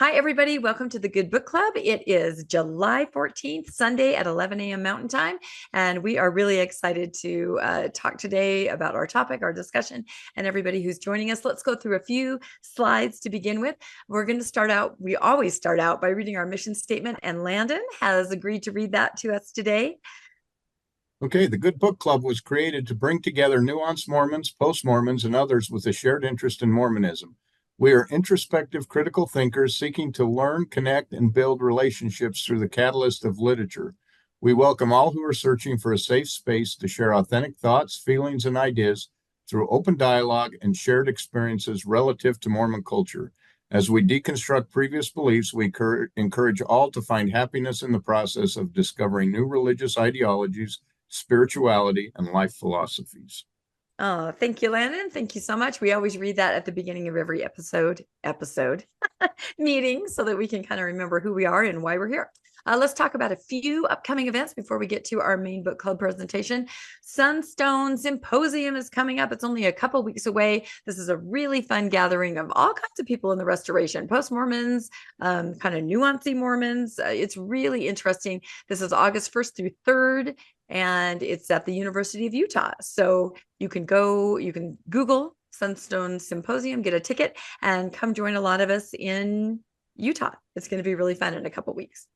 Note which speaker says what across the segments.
Speaker 1: Hi, everybody. Welcome to the Good Book Club. It is July 14th, Sunday at 11 a.m. Mountain Time. And we are really excited to talk today about our topic, our discussion, and everybody who's joining us. Let's go through a few slides to begin with. We're going to start out, we always start out by reading our mission statement, and Landon has agreed to read that to us today.
Speaker 2: Okay, the Good Book Club was created to bring together nuanced Mormons, post-Mormons, and others with a shared interest in Mormonism. We are introspective, critical thinkers seeking to learn, connect, and build relationships through the catalyst of literature. We welcome all who are searching for a safe space to share authentic thoughts, feelings, and ideas through open dialogue and shared experiences relative to Mormon culture. As we deconstruct previous beliefs, we encourage all to find happiness in the process of discovering new religious ideologies, spirituality, and life philosophies.
Speaker 1: Oh, thank you, Landon. Thank you so much. We always read that at the beginning of every episode meeting so that we can kind of remember who we are and why we're here. Let's talk about a few upcoming events before we get to our main book club presentation. Sunstone Symposium is coming up. It's only a couple weeks away. This is a really fun gathering of all kinds of people in the restoration, post-Mormons, kind of nuancy Mormons. It's really interesting. This is August 1st through 3rd. And it's at the University of Utah. So you can Google Sunstone Symposium, get a ticket, and come join a lot of us in Utah. It's going to be really fun in a couple weeks.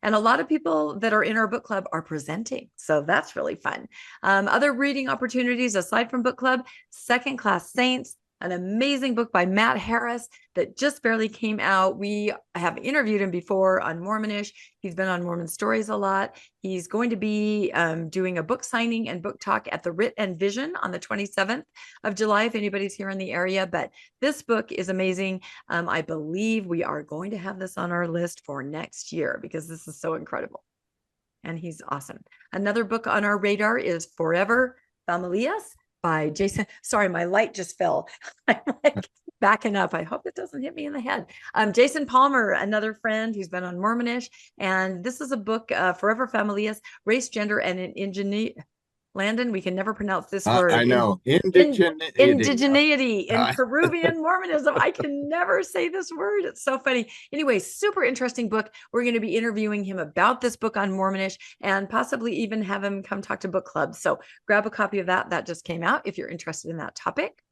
Speaker 1: And a lot of people that are in our book club are presenting. So that's really fun. Other reading opportunities aside from book club, Second Class Saints, an amazing book by Matt Harris that just barely came out. We have interviewed him before on Mormonish. He's been on Mormon Stories a lot. He's going to be doing a book signing and book talk at the Writ and Vision on the 27th of July, if anybody's here in the area. But this book is amazing. I believe we are going to have this on our list for next year because this is so incredible. And he's awesome. Another book on our radar is Forever Familias by Jason. Sorry, my light just fell. I'm like backing up. I hope it doesn't hit me in the head. Jason Palmer, another friend who's been on Mormonish. And this is a book, Forever Familias, Race, Gender, and Ingenuity. Landon, we can never pronounce this word.
Speaker 2: I know.
Speaker 1: Indigeneity in Peruvian Mormonism. I can never say this word. It's so funny. Anyway, super interesting book. We're going to be interviewing him about this book on Mormonish and possibly even have him come talk to book club. So grab a copy of that. That just came out if you're interested in that topic.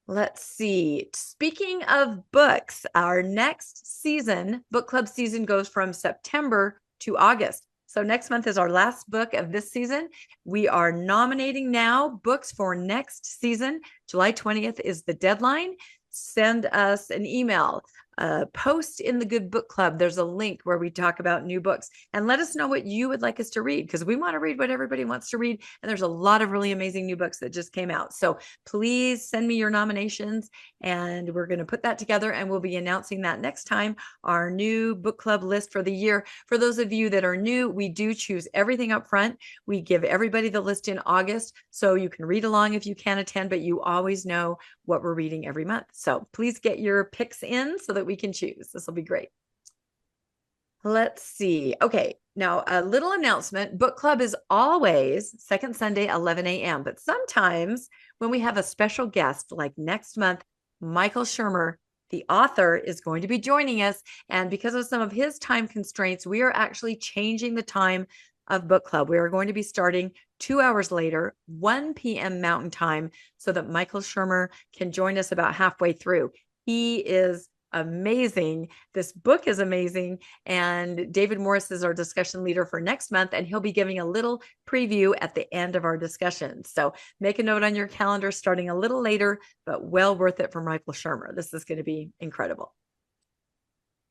Speaker 1: Let's see. Speaking of books, our next season, book club season, goes from September to August. So next month is our last book of this season. We are nominating now books for next season. July 20th is the deadline. Send us an email. Post in the Good Book Club. There's a link where we talk about new books, and let us know what you would like us to read, because we want to read what everybody wants to read. And there's a lot of really amazing new books that just came out. So please send me your nominations, and we're going to put that together, and we'll be announcing that next time, our new book club list for the year. For those of you that are new, we do choose everything up front. We give everybody the list in August, so you can read along if you can attend, but you always know what we're reading every month. So please get your picks in so that we can choose. This will be great. Let's see. Okay, now a little announcement. Book club is always second Sunday, 11 a.m. But sometimes when we have a special guest, like next month, Michael Shermer, the author, is going to be joining us. And because of some of his time constraints, we are actually changing the time of book club. We are going to be starting 2 hours later, 1 p.m. Mountain Time, so that Michael Shermer can join us about halfway through. He is amazing. This book is amazing. And David Morris is our discussion leader for next month, and he'll be giving a little preview at the end of our discussion. So make a note on your calendar, starting a little later, but well worth it for Michael Shermer. This is going to be incredible.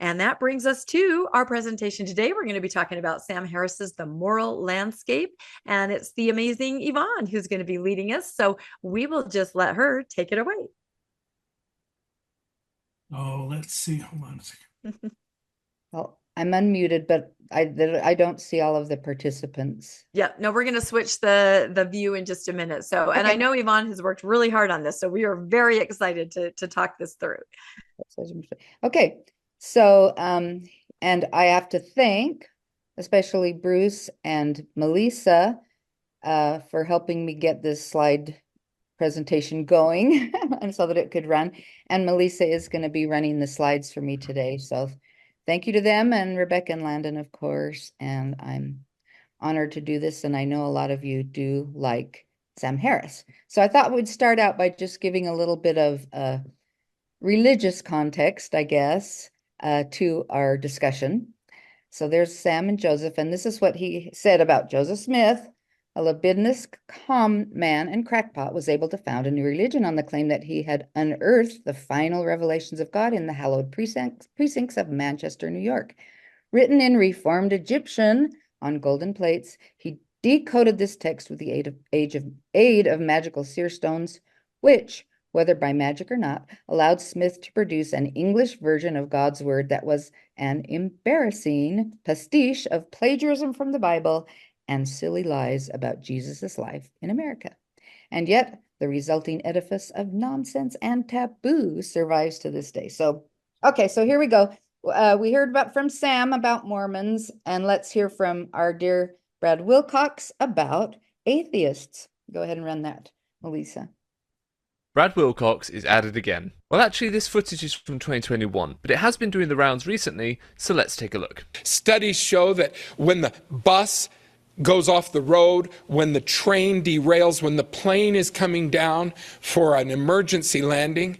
Speaker 1: And that brings us to our presentation today. We're going to be talking about Sam Harris's The Moral Landscape, and it's the amazing Yvonne who's going to be leading us. So we will just let her take it away.
Speaker 3: Oh, let's see. Hold on a second.
Speaker 4: Well, I'm unmuted, but I don't see all of the participants.
Speaker 1: Yeah, no, we're going to switch the view in just a minute. So, and I know Yvonne has worked really hard on this, so we are very excited to talk this through.
Speaker 4: Okay, so and I have to thank especially Bruce and Melissa for helping me get this slide presentation going and so that it could run. And Melissa is going to be running the slides for me today. So thank you to them and Rebecca and Landon, of course. And I'm honored to do this. And I know a lot of you do like Sam Harris. So I thought we'd start out by just giving a little bit of religious context, I guess, to our discussion. So there's Sam and Joseph, and this is what he said about Joseph Smith. A libidinous con man and crackpot was able to found a new religion on the claim that he had unearthed the final revelations of God in the hallowed precincts of Manchester, New York. Written in Reformed Egyptian on golden plates, he decoded this text with the aid of magical seer stones, which, whether by magic or not, allowed Smith to produce an English version of God's word that was an embarrassing pastiche of plagiarism from the Bible and silly lies about Jesus's life in America. And yet, the resulting edifice of nonsense and taboo survives to this day. So, okay, so here we go. We heard from Sam about Mormons, and let's hear from our dear Brad Wilcox about atheists. Go ahead and run that, Melissa.
Speaker 5: Brad Wilcox is added again. Well, actually, this footage is from 2021, but it has been doing the rounds recently, so let's take a look.
Speaker 6: Studies show that when the bus goes off the road, when the train derails, when the plane is coming down for an emergency landing,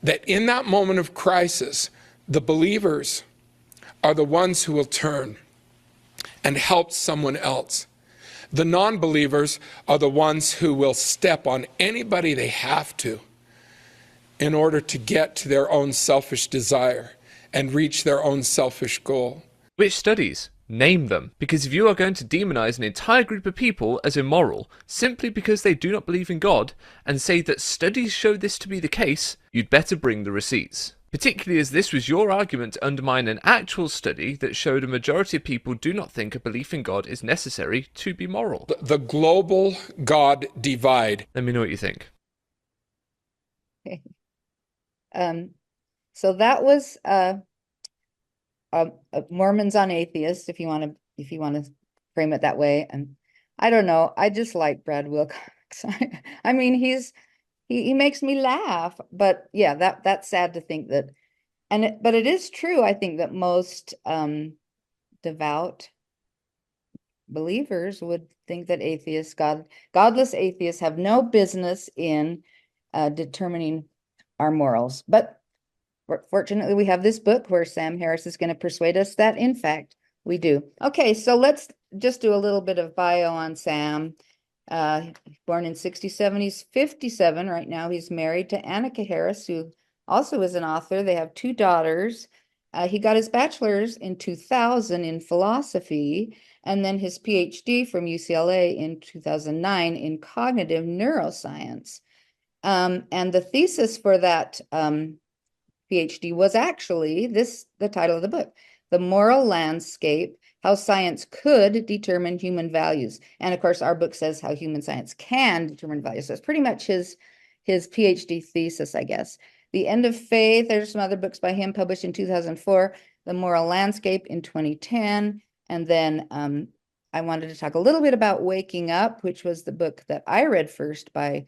Speaker 6: that in that moment of crisis, the believers are the ones who will turn and help someone else. The non-believers are the ones who will step on anybody they have to in order to get to their own selfish desire and reach their own selfish goal.
Speaker 5: Which studies? Name them, because if you are going to demonize an entire group of people as immoral simply because they do not believe in God and say that studies show this to be the case, you'd better bring the receipts. Particularly as this was your argument to undermine an actual study that showed a majority of people do not think a belief in God is necessary to be moral.
Speaker 6: The global God divide.
Speaker 5: Let me know what you think.
Speaker 4: Okay. So that was Mormons on atheists, if you want to frame it that way. And I don't know, I just like Brad Wilcox. I mean, he makes me laugh, but yeah, that's sad to think that, but it is true. I think that most devout believers would think that godless atheists have no business in determining our morals. But fortunately, we have this book where Sam Harris is going to persuade us that, in fact, we do. Okay, so let's just do a little bit of bio on Sam. Born in 67, he's 57 right now. He's married to Annika Harris, who also is an author. They have 2 daughters. He got his bachelor's in 2000 in philosophy, and then his PhD from UCLA in 2009 in cognitive neuroscience. And the thesis for that PhD was actually the title of the book, The Moral Landscape, How Science Could Determine Human Values. And of course, our book says how human science can determine values. So it's pretty much his PhD thesis, I guess. The End of Faith, there's some other books by him published in 2004, The Moral Landscape in 2010. And then I wanted to talk a little bit about Waking Up, which was the book that I read first by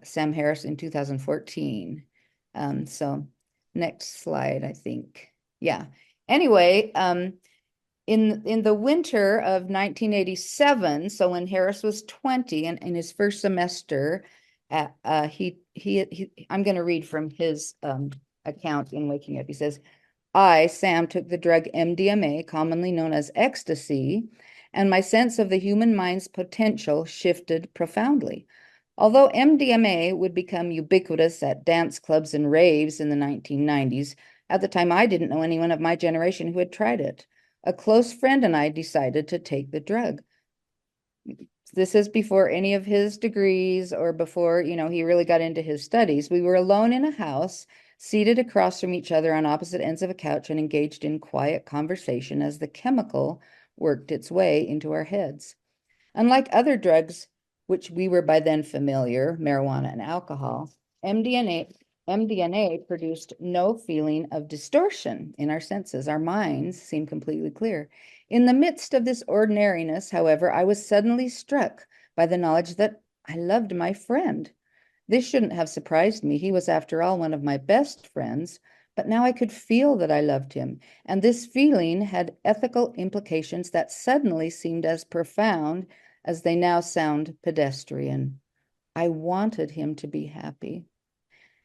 Speaker 4: Sam Harris in 2014. So next slide, I think. Yeah. Anyway, in the winter of 1987, so when Harris was 20 and in his first semester, I'm going to read from his account in Waking Up. He says, I, Sam, took the drug MDMA, commonly known as ecstasy, and my sense of the human mind's potential shifted profoundly. Although MDMA would become ubiquitous at dance clubs and raves in the 1990s, at the time I didn't know anyone of my generation who had tried it. A close friend and I decided to take the drug. This is before any of his degrees or before, he really got into his studies. We were alone in a house, seated across from each other on opposite ends of a couch and engaged in quiet conversation as the chemical worked its way into our heads. Unlike other drugs, which we were by then familiar, marijuana and alcohol, MDMA produced no feeling of distortion in our senses. Our minds seemed completely clear. In the midst of this ordinariness, however, I was suddenly struck by the knowledge that I loved my friend. This shouldn't have surprised me. He was, after all, one of my best friends, but now I could feel that I loved him. And this feeling had ethical implications that suddenly seemed as profound as they now sound pedestrian. I wanted him to be happy.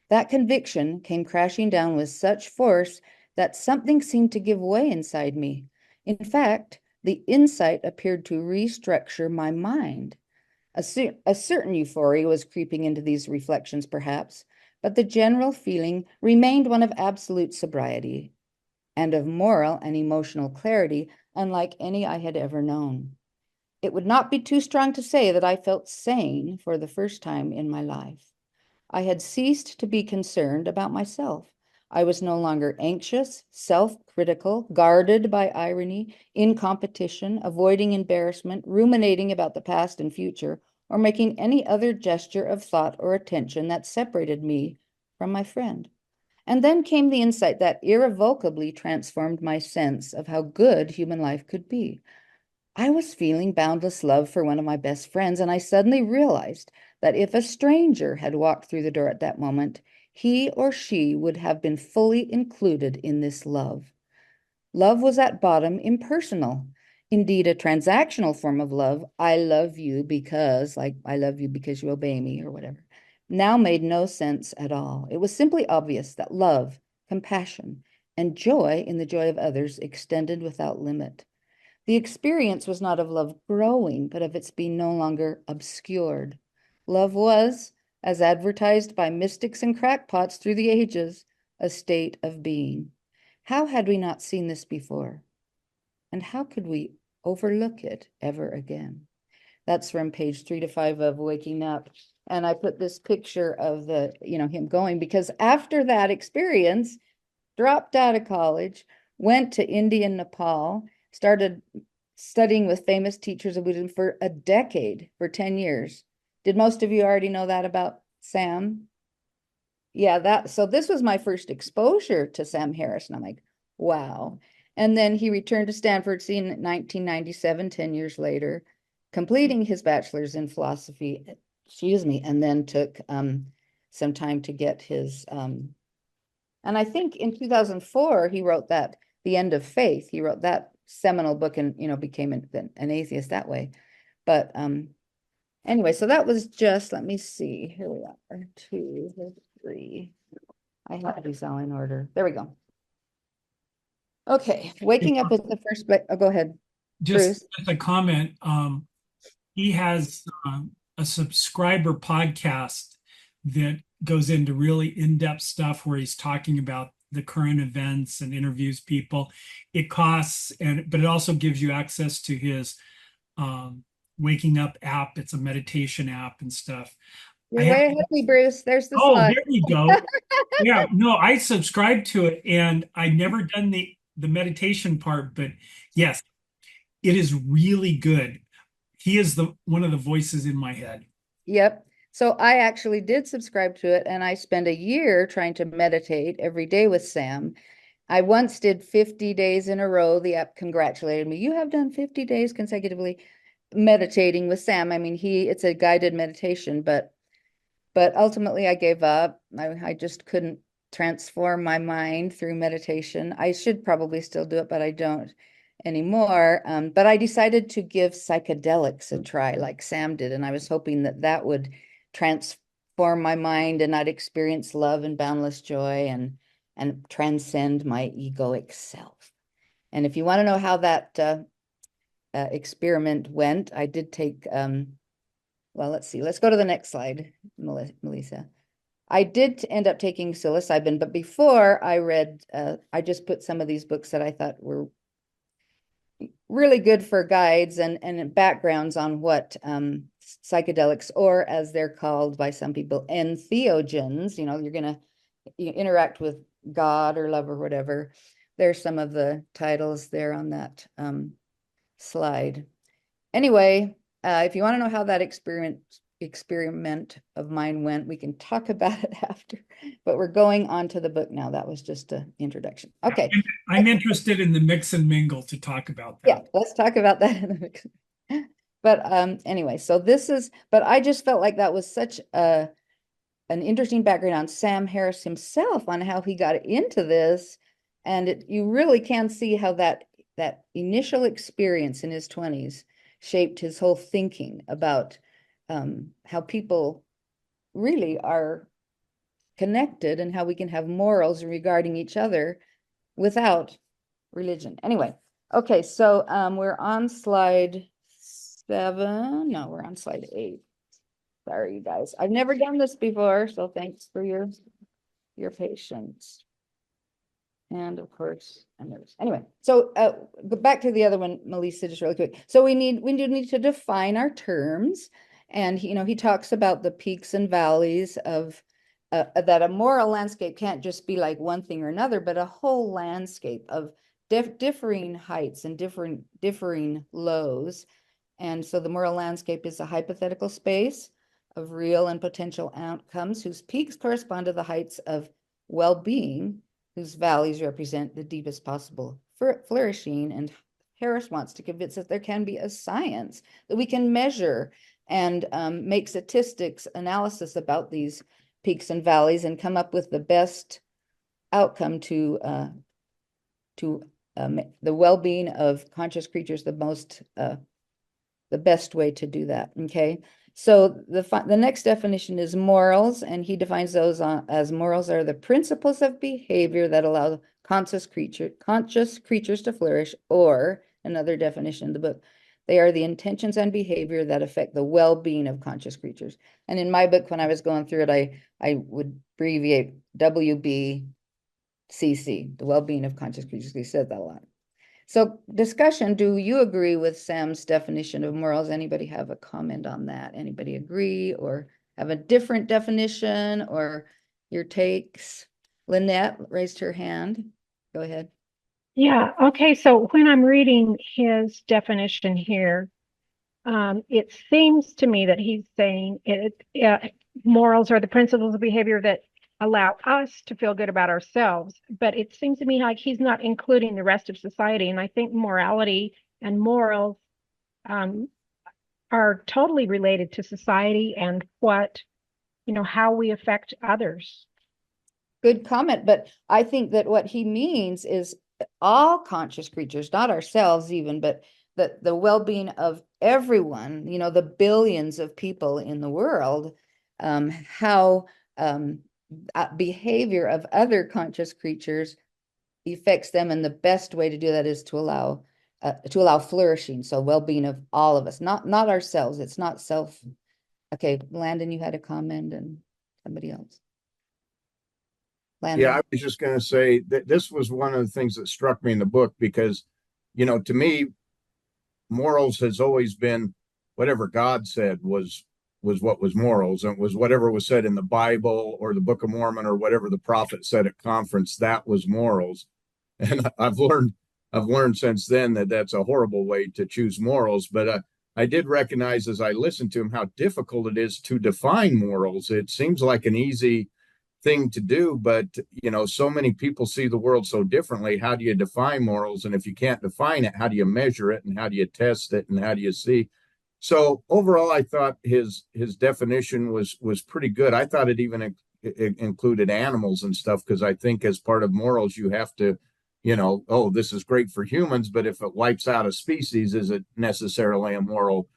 Speaker 4: That conviction came crashing down with such force that something seemed to give way inside me. In fact, the insight appeared to restructure my mind. A certain euphoria was creeping into these reflections, perhaps, but the general feeling remained one of absolute sobriety and of moral and emotional clarity, unlike any I had ever known. It would not be too strong to say that I felt sane for the first time in my life. I had ceased to be concerned about myself. I was no longer anxious, self-critical, guarded by irony, in competition, avoiding embarrassment, ruminating about the past and future, or making any other gesture of thought or attention that separated me from my friend. And then came the insight that irrevocably transformed my sense of how good human life could be. I was feeling boundless love for one of my best friends, and I suddenly realized that if a stranger had walked through the door at that moment, he or she would have been fully included in this love. Love was at bottom impersonal, indeed a transactional form of love. I love you because, like, I love you because you obey me or whatever, now made no sense at all. It was simply obvious that love, compassion, and joy in the joy of others extended without limit. The experience was not of love growing, but of its being no longer obscured. Love was, as advertised by mystics and crackpots through the ages, a state of being. How had we not seen this before? And how could we overlook it ever again? That's from page 3 to 5 of Waking Up. And I put this picture of him going, because after that experience, dropped out of college, went to India and Nepal, started studying with famous teachers of Buddhism for a decade, for 10 years. Did most of you already know that about Sam? Yeah, so this was my first exposure to Sam Harris, and I'm like, wow. And then he returned to Stanford in 1997, 10 years later, completing his bachelor's in philosophy, and then took some time to get his, and I think in 2004, he wrote that, The End of Faith. He wrote that seminal book and, became an atheist that way. But anyway, so that was just, let me see, here we are, 2, 3. I have these all in order. There we go. Okay, Waking Up is the first, oh, go ahead.
Speaker 3: Just
Speaker 4: Bruce.
Speaker 3: a comment. He has a subscriber podcast that goes into really in-depth stuff where he's talking about the current events and interviews people. It costs, but it also gives you access to his Waking Up app. It's a meditation app and stuff.
Speaker 4: You're way ahead of me, Bruce. There's the slide.
Speaker 3: There you go. Yeah, no, I subscribed to it, and I never done the meditation part, but yes, it is really good. He is one of the voices in my head.
Speaker 4: Yep. So I actually did subscribe to it, and I spent a year trying to meditate every day with Sam. I once did 50 days in a row. The app congratulated me. You have done 50 days consecutively meditating with Sam. I mean, it's a guided meditation, but ultimately I gave up. I just couldn't transform my mind through meditation. I should probably still do it, but I don't anymore. But I decided to give psychedelics a try like Sam did. And I was hoping that would transform my mind and I'd experience love and boundless joy and transcend my egoic self. And if you want to know how that experiment went, I did take, well, let's see. Let's go to the next slide, Melissa. I did end up taking psilocybin, but before I read, I just put some of these books that I thought were really good for guides and backgrounds on what psychedelics, or as they're called by some people, entheogens, you're going to interact with God or love or whatever. There's some of the titles there on that slide. Anyway, if you want to know how that experiment of mine went, we can talk about it after, but we're going on to the book now. That was just an introduction. Okay.
Speaker 3: I'm interested in the mix and mingle to talk about that.
Speaker 4: Yeah, let's talk about that in the mix. But anyway, so this is, but I just felt like that was such an interesting background on Sam Harris himself, on how he got into this. And you really can see how that initial experience in his 20s shaped his whole thinking about how people really are connected and how we can have morals regarding each other without religion. Anyway, okay, so we're on slide 7. No, we're on slide 8. Sorry, you guys. I've never done this before, so thanks for your patience. And of course, anyway, so go back to the other one, Melissa, just really quick. So we do need to define our terms. And he talks about the peaks and valleys of that a moral landscape can't just be like one thing or another, but a whole landscape of differing heights and differing lows. And so the moral landscape is a hypothetical space of real and potential outcomes whose peaks correspond to the heights of well-being, whose valleys represent the deepest possible flourishing. And Harris wants to convince us there can be a science that we can measure and make statistics analysis about these peaks and valleys and come up with the best outcome to the well-being of conscious creatures, the best way to do that. Okay, so the next definition is morals, and he defines those as morals are the principles of behavior that allow conscious creatures to flourish, or another definition in the book, they are the intentions and behavior that affect the well-being of conscious creatures. And in my book, when I was going through it, I would abbreviate WBCC, the well-being of conscious creatures. We said that a lot. So discussion, do you agree with Sam's definition of morals? Anybody have a comment on that? Anybody agree or have a different definition or your takes? Lynette raised her hand. Go ahead.
Speaker 7: Yeah, okay, so when I'm reading his definition here, it seems to me that he's saying morals are the principles of behavior that allow us to feel good about ourselves, but it seems to me like he's not including the rest of society. And I think morality and morals are totally related to society and how we affect others.
Speaker 4: Good comment, but I think that what he means is all conscious creatures, not ourselves even, but the well-being of everyone, the billions of people in the world, how behavior of other conscious creatures affects them, and the best way to do that is to allow flourishing, so well-being of all of us, not ourselves. It's not self. Okay, Landon, you had a comment, and somebody else. Landon.
Speaker 2: Yeah, I was just going to say that this was one of the things that struck me in the book because, to me, morals has always been whatever God said was what was morals, and it was whatever was said in the Bible or the Book of Mormon or whatever the prophet said at conference, that was morals. And I've learned since then that that's a horrible way to choose morals. But I did recognize as I listened to him how difficult it is to define morals. It seems like an easy thing to do, but so many people see the world so differently. How do you define morals? And if you can't define it, how do you measure it, and how do you test it, and how do you see? So overall, I thought his definition was pretty good. I thought it even included animals and stuff, because I think as part of morals you have to, this is great for humans, but if it wipes out a species, is it necessarily a moral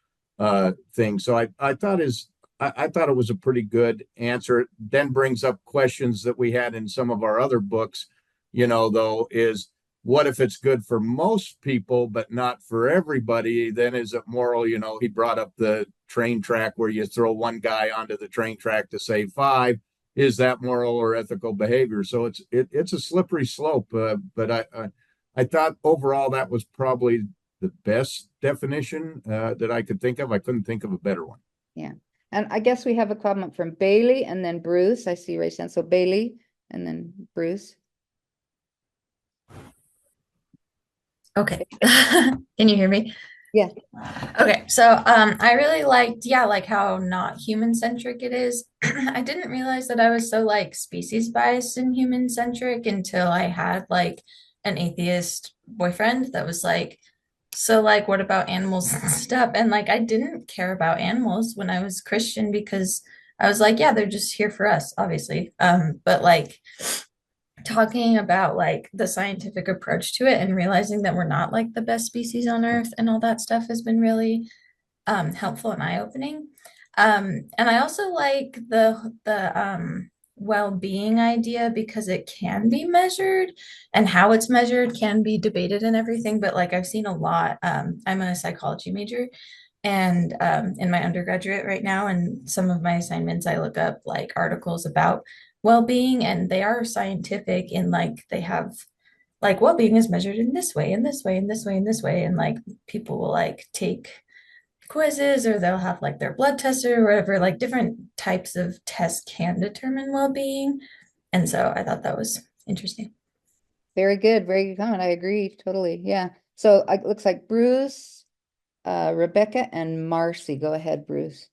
Speaker 2: thing? So I thought it was a pretty good answer. It then brings up questions that we had in some of our other books, though, is what if it's good for most people, but not for everybody? Then is it moral? He brought up the train track where you throw one guy onto the train track to save 5. Is that moral or ethical behavior? So it's a slippery slope. But I thought overall that was probably the best definition that I could think of. I couldn't think of a better one.
Speaker 4: Yeah. And I guess we have a comment from Bailey and then Bruce. I see Ray Sand. So Bailey and then Bruce.
Speaker 8: Okay. Can you hear me?
Speaker 4: Yeah.
Speaker 8: Okay. So I really liked, like how not human centric it is. I didn't realize that I was so species biased and human centric until I had an atheist boyfriend that was So like what about animals and stuff? And like I didn't care about animals when I was Christian because I was like, yeah, they're just here for us, obviously. But like talking about like the scientific approach to it and realizing that we're not like the best species on Earth and all that stuff has been really helpful and eye-opening. And I also like the well-being idea because it can be measured and how it's measured can be debated and everything. But like I've seen a lot. I'm a psychology major and in my undergraduate right now, and some of my assignments I look up like articles about well-being, and they are scientific in like they have like well-being is measured in this way, in this way, in this way, in this way, and like people will like take quizzes or they'll have like their blood tests or whatever, like different types of tests can determine well-being. And so I thought that was interesting.
Speaker 4: Very good. Very good comment. I agree totally. Yeah. So it looks like Bruce, Rebecca, and Marcy. Go ahead, Bruce.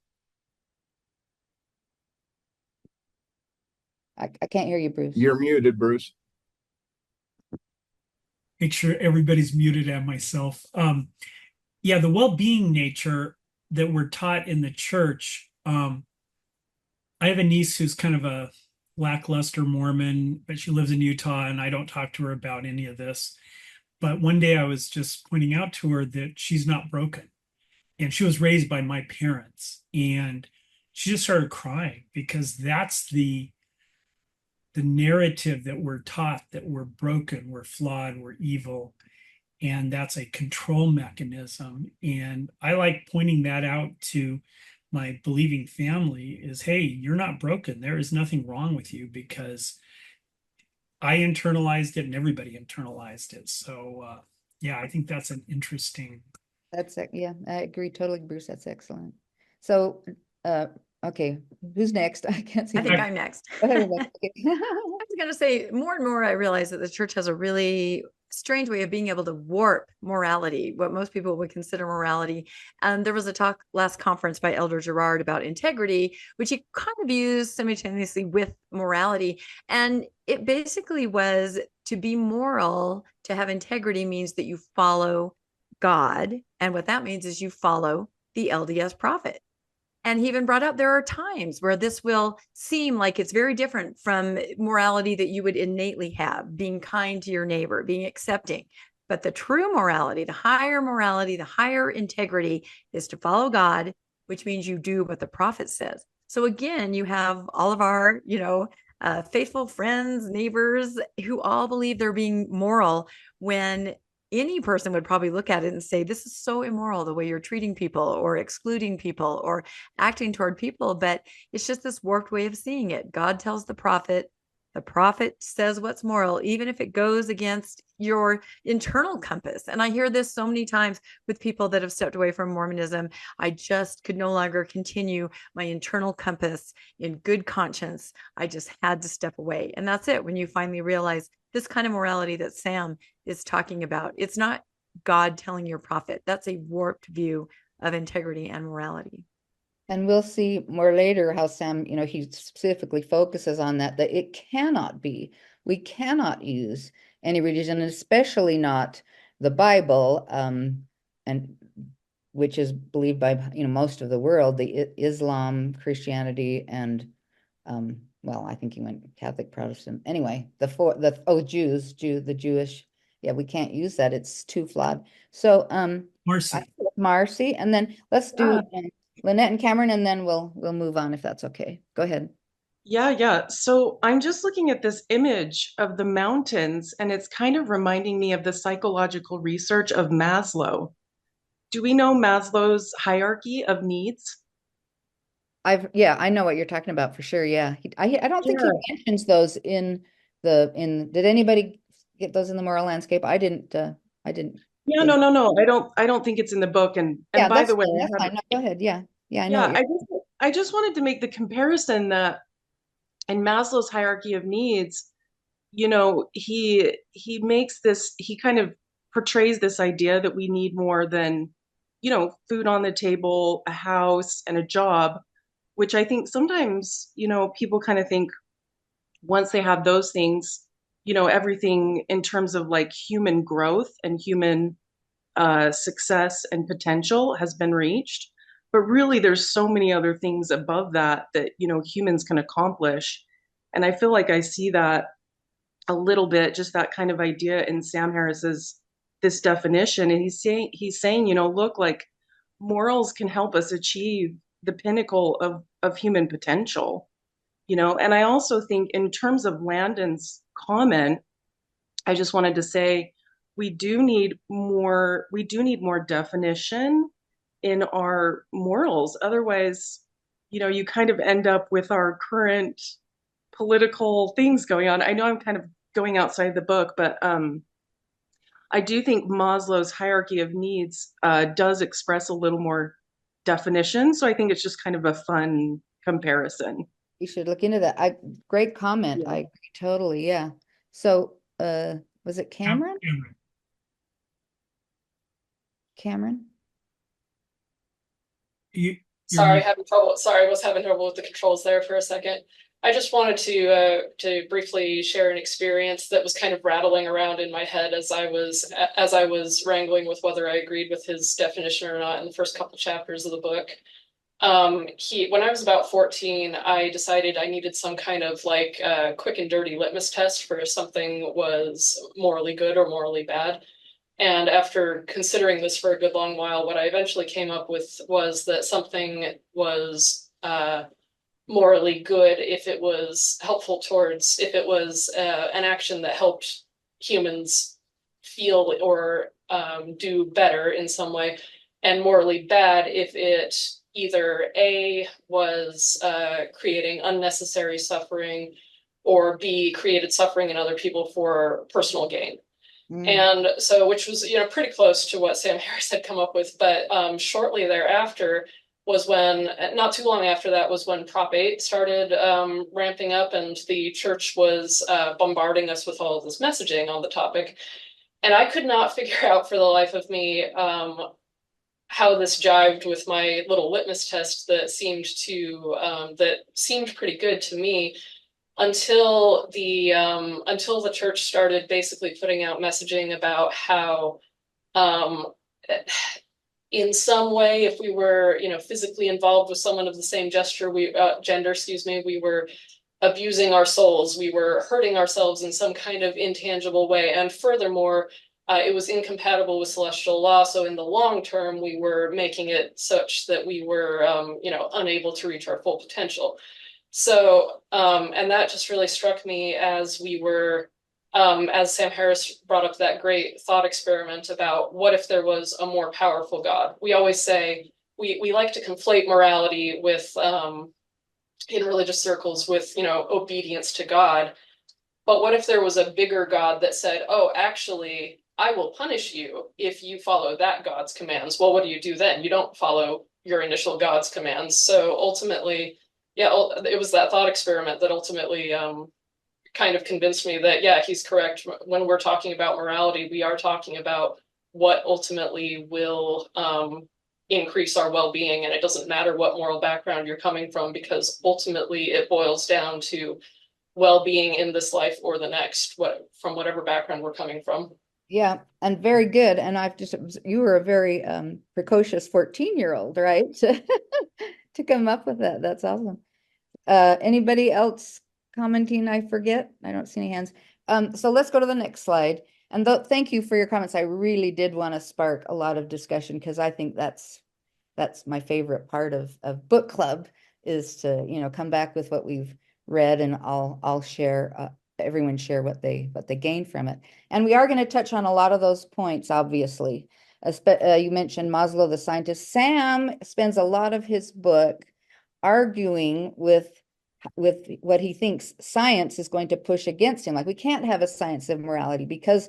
Speaker 4: I can't hear you, Bruce.
Speaker 2: You're muted, Bruce.
Speaker 3: Make sure everybody's muted and myself. Yeah, the well-being nature that we're taught in the church. I have a niece who's kind of a lackluster Mormon, but she lives in Utah, and I don't talk to her about any of this. But one day I was just pointing out to her that she's not broken. And she was raised by my parents. And she just started crying because that's the narrative that we're taught, that we're broken, we're flawed, we're evil. And that's a control mechanism. And I like pointing that out to my believing family is, hey, you're not broken. There is nothing wrong with you, because I internalized it and everybody internalized it. So yeah, I think that's an interesting.
Speaker 4: That's it. Yeah, I agree totally, Bruce. That's excellent. So, okay, who's next? I can't see.
Speaker 1: I think I'm next.
Speaker 4: Go ahead, Rebecca. Okay.
Speaker 1: I was going to say more and more, I realize that the church has a really strange way of being able to warp morality, what most people would consider morality. And there was a talk last conference by Elder Gerard about integrity, which he kind of used simultaneously with morality. And it basically was to be moral, to have integrity means that you follow God. And what that means is you follow the LDS prophet. And he even brought up there are times where this will seem like it's very different from morality that you would innately have, being kind to your neighbor, being accepting. But the true morality, the higher integrity is to follow God, which means you do what the prophet says. So again, you have all of our, faithful friends, neighbors who all believe they're being moral when any person would probably look at it and say, this is so immoral the way you're treating people or excluding people or acting toward people. But it's just this warped way of seeing it. God tells the prophet says what's moral, even if it goes against your internal compass. And I hear this so many times with people that have stepped away from Mormonism. I just could no longer continue my internal compass in good conscience. I just had to step away. And that's it. When you finally realize this kind of morality that Sam is talking about, it's not God telling your prophet. That's a warped view of integrity and morality.
Speaker 4: And we'll see more later how Sam, he specifically focuses on that it cannot be. We cannot use any religion, and especially not the Bible, and which is believed by most of the world, the Islam, Christianity, and well, I think he went Catholic, Protestant. Anyway, the Jewish. Yeah, we can't use that. It's too flawed. So Marcy, and then let's do Lynette and Cameron, and then we'll move on if that's okay. Go ahead.
Speaker 9: Yeah. So I'm just looking at this image of the mountains, and it's kind of reminding me of the psychological research of Maslow. Do we know Maslow's hierarchy of needs?
Speaker 4: I know what you're talking about for sure. Yeah. I don't think he mentions those did anybody get those in the moral landscape? I didn't.
Speaker 9: Yeah, no. I don't think it's in the book. And by the way,
Speaker 4: that's fine. No, go ahead. Yeah. I know.
Speaker 9: Yeah, I just wanted to make the comparison that in Maslow's hierarchy of needs, he makes this, he kind of portrays this idea that we need more than, food on the table, a house, and a job, which I think sometimes, people kind of think once they have those things, everything in terms of like human growth and human success and potential has been reached. But really, there's so many other things above that that, you know, humans can accomplish. And I feel like I see that a little bit, just that kind of idea in Sam Harris's this definition. And he's saying, you know, look, like morals can help us achieve the pinnacle of human potential, you know. And I also think in terms of Landon's comment, I just wanted to say we do need more definition in our morals. Otherwise, you know, you kind of end up with our current political things going on. I know I'm kind of going outside the book, but I do think Maslow's hierarchy of needs does express a little more definition. So I think it's just kind of a fun comparison.
Speaker 4: You should look into that. Great comment.
Speaker 9: Yeah.
Speaker 4: I agree totally. Yeah. So, was it Cameron? Cameron?
Speaker 10: Sorry, I was having trouble with the controls there for a second. I just wanted to briefly share an experience that was kind of rattling around in my head as I was wrangling with whether I agreed with his definition or not in the first couple chapters of the book. When I was about 14, I decided I needed some kind of like quick and dirty litmus test for if something was morally good or morally bad. And after considering this for a good long while, what I eventually came up with was that something was morally good if it was if it was an action that helped humans feel or do better in some way, and morally bad if it either A, was creating unnecessary suffering, or B, created suffering in other people for personal gain. And so, which was, you know, pretty close to what Sam Harris had come up with. But shortly thereafter was when, not too long after that, was when Prop 8 started ramping up, and the church was bombarding us with all of this messaging on the topic. And I could not figure out for the life of me how this jived with my little litmus test that seemed pretty good to me, until the church started basically putting out messaging about how in some way, if we were, you know, physically involved with someone of the same gender, we were abusing our souls, we were hurting ourselves in some kind of intangible way, and furthermore, it was incompatible with celestial law. So in the long term, we were making it such that we were, you know, unable to reach our full potential. So, and that just really struck me as we were, as Sam Harris brought up that great thought experiment about what if there was a more powerful God. We always say, we like to conflate morality with, in religious circles, with, you know, obedience to God. But what if there was a bigger God that said, oh, actually, I will punish you if you follow that God's commands? Well, what do you do then? You don't follow your initial God's commands. So ultimately, yeah, it was that thought experiment that ultimately kind of convinced me that, yeah, he's correct. When we're talking about morality, we are talking about what ultimately will increase our well-being. And it doesn't matter what moral background you're coming from, because ultimately it boils down to well-being in this life or the next, from whatever background we're coming from.
Speaker 4: Yeah, and very good. And you were a very precocious 14-year-old, right? To come up with that. That's awesome. Anybody else commenting? I forget. I don't see any hands. So let's go to the next slide. And thank you for your comments. I really did want to spark a lot of discussion, because I think that's my favorite part of book club, is to, you know, come back with what we've read, and I'll share, everyone share what they gain from it. And we are going to touch on a lot of those points, obviously. You mentioned Maslow, the scientist. Sam spends a lot of his book arguing with what he thinks science is going to push against him. Like, we can't have a science of morality because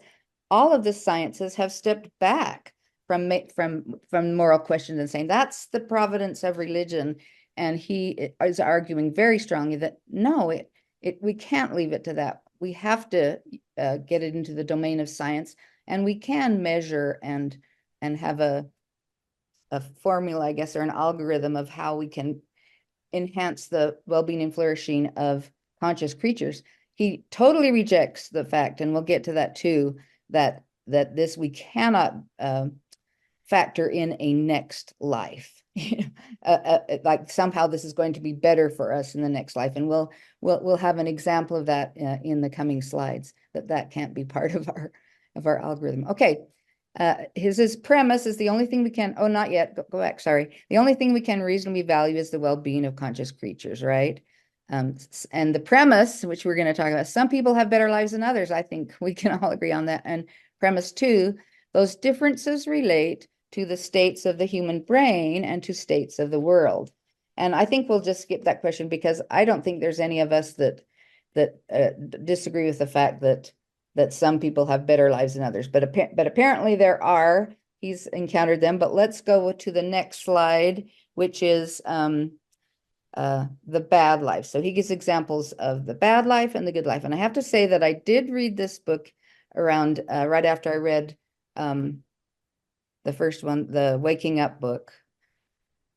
Speaker 4: all of the sciences have stepped back from moral questions and saying that's the providence of religion. And he is arguing very strongly that no, we can't leave it to that. We have to get it into the domain of science, and we can measure and have a formula, I guess, or an algorithm of how we can enhance the well-being and flourishing of conscious creatures. He totally rejects the fact, and we'll get to that too, that we cannot factor in a next life. Like somehow this is going to be better for us in the next life, and we'll have an example of that in the coming slides. That can't be part of our algorithm. Okay, his premise is the only thing we can. Oh, not yet. Go back. Sorry. The only thing we can reasonably value is the well-being of conscious creatures, right? And the premise, which we're going to talk about, some people have better lives than others. I think we can all agree on that. And premise 2, those differences relate to the states of the human brain and to states of the world. And I think we'll just skip that question because I don't think there's any of us that disagree with the fact that some people have better lives than others. But apparently there are. He's encountered them. But let's go to the next slide, which is the bad life. So he gives examples of the bad life and the good life. And I have to say that I did read this book around right after I read the first one, the Waking Up book.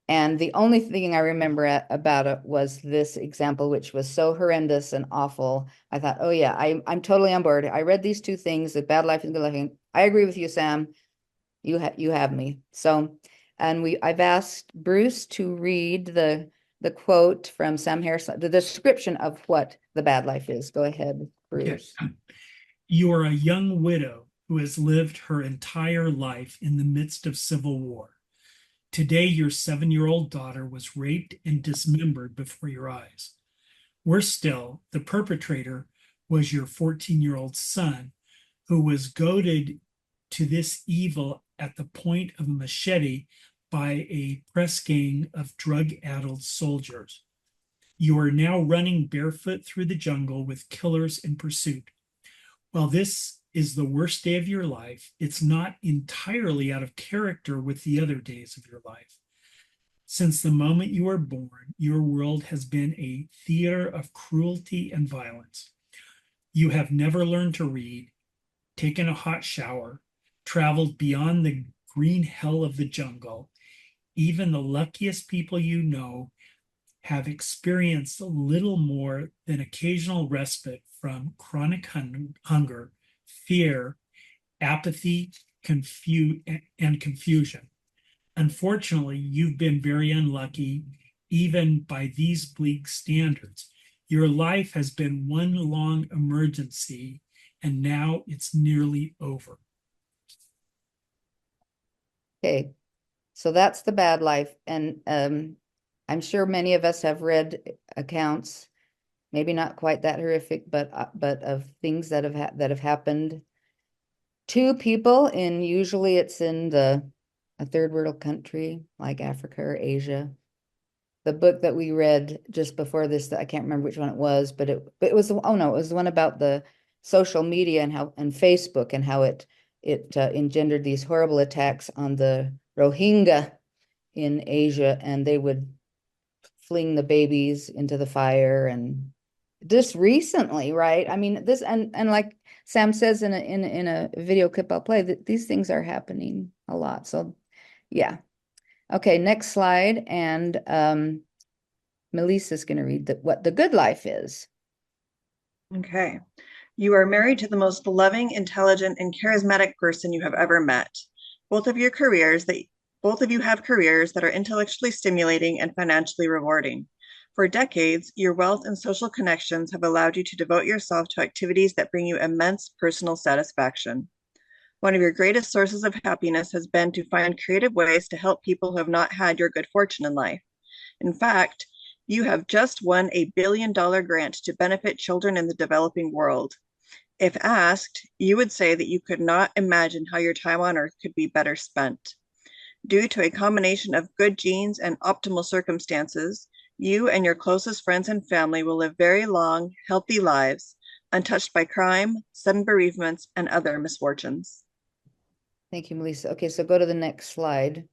Speaker 4: And the only thing I remember about it was this example, which was so horrendous and awful. I thought, oh yeah, I'm totally on board. I read these 2 things, the bad life and good life. And I agree with you, Sam. You have me. So, and I've asked Bruce to read the quote from Sam Harris, the description of what the bad life is. Go ahead, Bruce.
Speaker 3: Okay. You are a young widow who has lived her entire life in the midst of civil war. Today, your 7-year-old daughter was raped and dismembered before your eyes. Worse still, the perpetrator was your 14-year-old son, who was goaded to this evil at the point of a machete by a press gang of drug-addled soldiers. You are now running barefoot through the jungle with killers in pursuit. While this is the worst day of your life, it's not entirely out of character with the other days of your life. Since the moment you were born, your world has been a theater of cruelty and violence. You have never learned to read, taken a hot shower, traveled beyond the green hell of the jungle. Even the luckiest people you know have experienced a little more than occasional respite from chronic hunger, fear, apathy, and confusion. Unfortunately, you've been very unlucky, even by these bleak standards. Your life has been one long emergency, and now it's nearly over.
Speaker 4: Okay, so that's the bad life. And I'm sure many of us have read accounts, maybe not quite that horrific, but of things that have happened to people in, usually it's in a third world country like Africa or Asia. The book that we read just before this, I can't remember which one it was, but it was, oh no, it was the one about the social media and Facebook and how it engendered these horrible attacks on the Rohingya in Asia, and they would fling the babies into the fire. And just recently, right? I mean, this and like Sam says in a video clip I'll play, that these things are happening a lot. So yeah. Okay, next slide. And Melissa's going to read what the good life is.
Speaker 11: Okay. You are married to the most loving, intelligent, and charismatic person you have ever met. Both of you have careers that are intellectually stimulating and financially rewarding. For decades, your wealth and social connections have allowed you to devote yourself to activities that bring you immense personal satisfaction. One of your greatest sources of happiness has been to find creative ways to help people who have not had your good fortune in life. In fact, you have just won a $1 billion grant to benefit children in the developing world. If asked, you would say that you could not imagine how your time on earth could be better spent. Due to a combination of good genes and optimal circumstances, you and your closest friends and family will live very long, healthy lives, untouched by crime, sudden bereavements, and other misfortunes.
Speaker 4: Thank you, Melissa. Okay, so go to the next slide.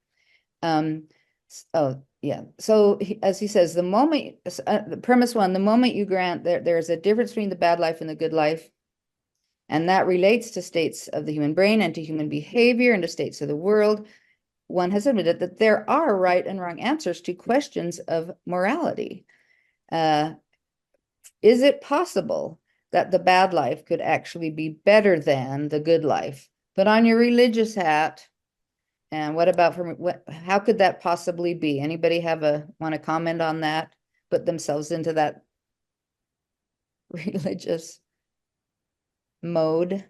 Speaker 4: Oh, yeah. So as he says, the premise 1, the moment you grant there's a difference between the bad life and the good life, and that relates to states of the human brain and to human behavior and to states of the world. One has admitted that there are right and wrong answers to questions of morality. Is it possible that the bad life could actually be better than the good life? Put on your religious hat And what about how could that possibly be? Anybody want to comment on that? Put themselves into that religious mode?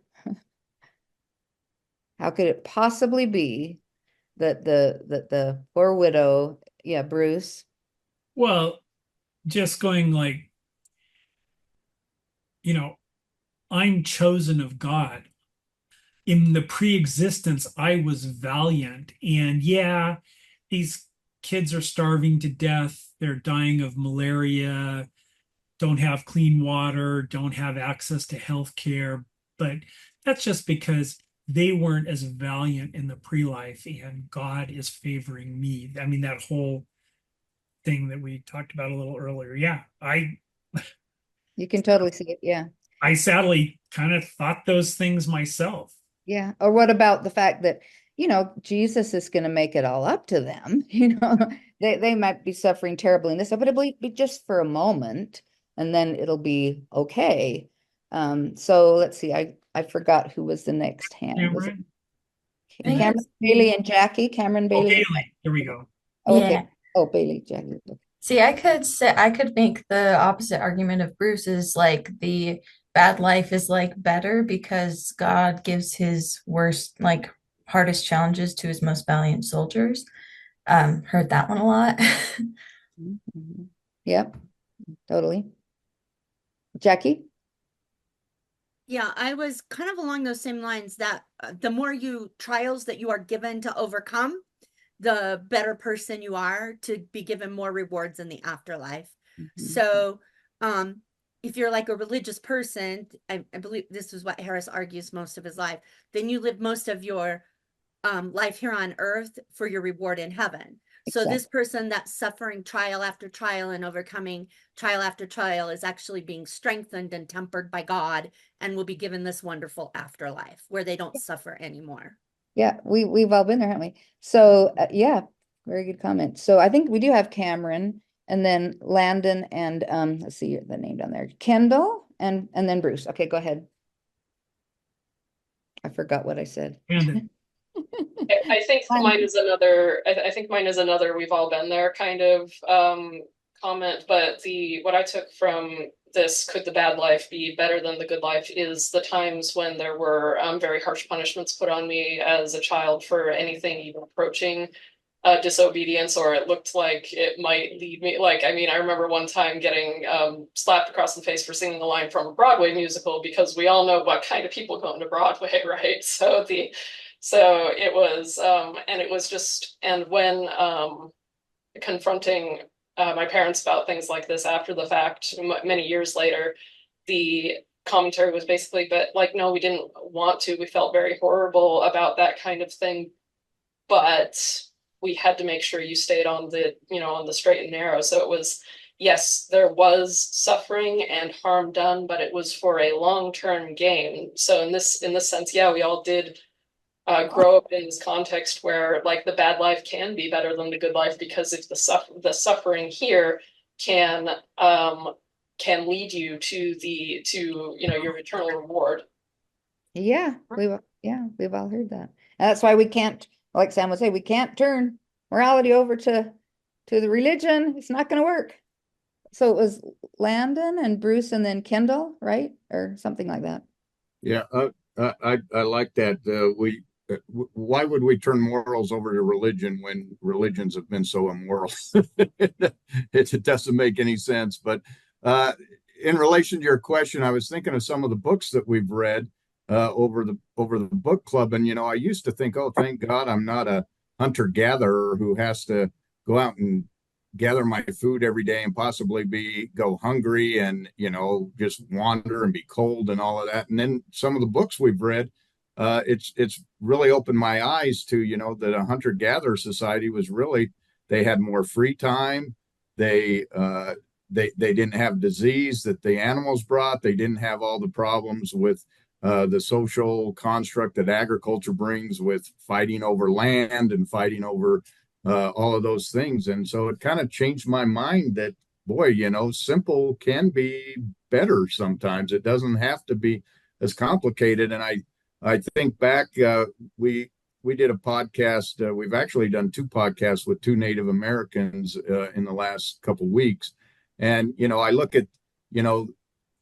Speaker 4: How could it possibly be that the poor widow, yeah, Bruce?
Speaker 3: Well, just going like, I'm chosen of God. In the pre-existence, I was valiant. And yeah, these kids are starving to death. They're dying of malaria, don't have clean water, don't have access to health care. But that's just because they weren't as valiant in the pre-life, and God is favoring me. I mean, that whole thing that we talked about a little earlier. Yeah,
Speaker 4: You can totally see it. Yeah.
Speaker 3: I sadly kind of thought those things myself.
Speaker 4: Yeah. Or what about the fact that, Jesus is going to make it all up to them? They might be suffering terribly in this, but it'll be just for a moment, and then it'll be okay. So let's see. I forgot who was the next hand. Was it Cameron, Bailey, and Jackie? Cameron, Bailey.
Speaker 3: Bailey. Here we go.
Speaker 4: Okay.
Speaker 8: Yeah.
Speaker 4: Oh, Bailey, Jackie.
Speaker 8: See, I could make the opposite argument of Bruce's, like the bad life is like better because God gives his worst, like hardest challenges to his most valiant soldiers. Heard that one a lot.
Speaker 4: Mm-hmm. Yep, totally. Jackie?
Speaker 12: Yeah, I was kind of along those same lines that the more trials that you are given to overcome, the better person you are to be given more rewards in the afterlife.
Speaker 4: Mm-hmm.
Speaker 12: So, if you're like a religious person, I believe this is what Harris argues most of his life, then you live most of your life here on earth for your reward in heaven. So
Speaker 4: Exactly.
Speaker 12: this person that's suffering trial after trial and overcoming trial after trial is actually being strengthened and tempered by God and will be given this wonderful afterlife where they don't suffer anymore.
Speaker 4: Yeah, we've all been there, haven't we? So yeah, very good comment. So I think we do have Cameron, and then Landon, and let's see the name down there, Kendall, and then Bruce. Okay, go ahead. I forgot what I said.
Speaker 10: I think mine is another. I think mine is another. We've all been there kind of comment. But what I took from this, could the bad life be better than the good life, is the times when there were very harsh punishments put on me as a child for anything even approaching disobedience, or it looked like it might lead me. Like, I mean, I remember one time getting slapped across the face for singing a line from a Broadway musical, because we all know what kind of people go into Broadway, right? So it was, and it was just, and when confronting my parents about things like this after the fact, many years later, the commentary was basically, but like, no, we didn't want to. We felt very horrible about that kind of thing, but we had to make sure you stayed on the straight and narrow. So it was, yes, there was suffering and harm done, but it was for a long-term gain. So in this sense, yeah, we all did grow up in this context where like the bad life can be better than the good life, because if the suffering here can lead you to your eternal reward.
Speaker 4: Yeah, we've all heard that. And that's why we can't, like Sam would say, we can't turn morality over to the religion. It's not going to work. So it was Landon and Bruce and then Kendall, right? Or something like that.
Speaker 2: Yeah, I like that. Why would we turn morals over to religion when religions have been so immoral? It doesn't make any sense. But in relation to your question, I was thinking of some of the books that we've read over the book club, and I used to think, oh, thank God I'm not a hunter-gatherer who has to go out and gather my food every day and possibly go hungry and just wander and be cold and all of that. And then some of the books we've read, it's really opened my eyes to that a hunter-gatherer society was really, they had more free time. They didn't have disease that the animals brought. They didn't have all the problems with the social construct that agriculture brings, with fighting over land and fighting over all of those things. And so it kind of changed my mind that, boy, simple can be better sometimes. It doesn't have to be as complicated. And I think back, we did a podcast. We've actually done 2 podcasts with 2 Native Americans in the last couple weeks. And, I look at,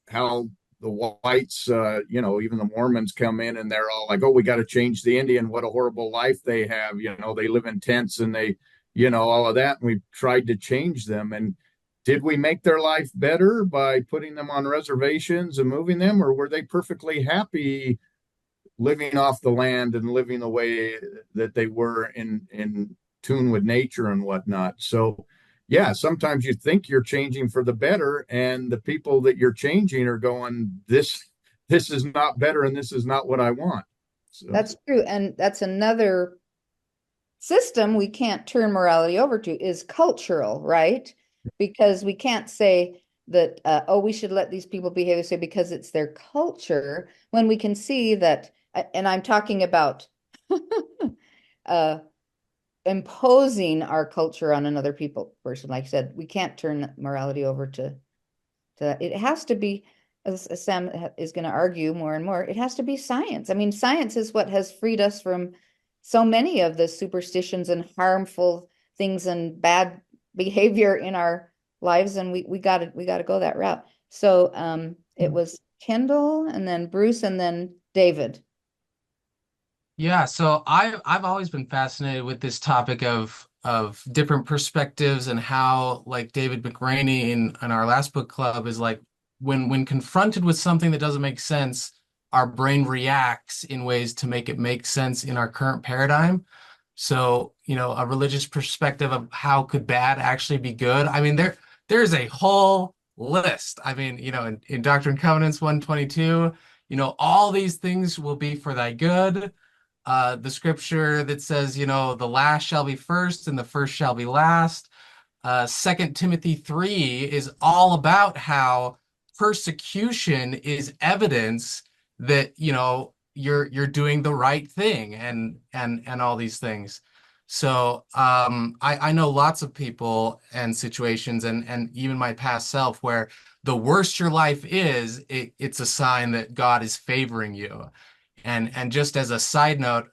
Speaker 2: how the whites, even the Mormons come in and they're all like, oh, we got to change the Indian. What a horrible life they have. They live in tents and they, all of that. And we've tried to change them. And did we make their life better by putting them on reservations and moving them, or were they perfectly happy living off the land and living the way that they were in tune with nature and whatnot? So yeah, sometimes you think you're changing for the better, and the people that you're changing are going, this is not better, and this is not what I want. So
Speaker 4: That's true. And that's another system we can't turn morality over to, is cultural, right? Because we can't say that, oh, we should let these people behave this way because it's their culture, when we can see that, and I'm talking about imposing our culture on another person. Like I said, we can't turn morality over to that. It has to be, as Sam is going to argue more and more, it has to be science. I mean, science is what has freed us from so many of the superstitions and harmful things and bad behavior in our lives, and we got to go that route. So it was Kendall, and then Bruce, and then David.
Speaker 13: Yeah, so I've always been fascinated with this topic of different perspectives, and how, like, David McRaney in our last book club is like, when confronted with something that doesn't make sense, our brain reacts in ways to make it make sense in our current paradigm. So, a religious perspective of how could bad actually be good. I mean, there's a whole list. I mean, in Doctrine and Covenants 122, all these things will be for thy good. The scripture that says, the last shall be first and the first shall be last. 2 Timothy 3 is all about how persecution is evidence that, you're doing the right thing, and all these things. So I know lots of people and situations, and even my past self, where the worse your life is, it's a sign that God is favoring you. And just as a side note,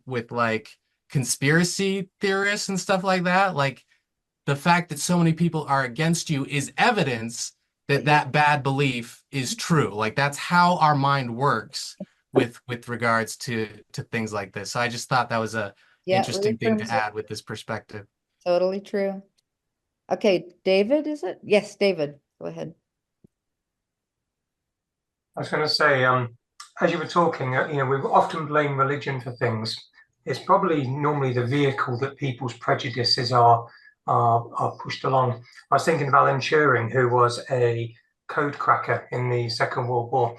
Speaker 13: with like conspiracy theorists and stuff like that, like, the fact that so many people are against you is evidence that that bad belief is true. Like, that's how our mind works with regards to things like this. So I just thought that was a interesting thing to add with this perspective.
Speaker 4: Totally true. Okay, David, is it? Yes, David, go ahead.
Speaker 14: I was going to say, as you were talking, we often blame religion for things. It's probably normally the vehicle that people's prejudices are pushed along. I was thinking of Alan Turing, who was a code cracker in the Second World War.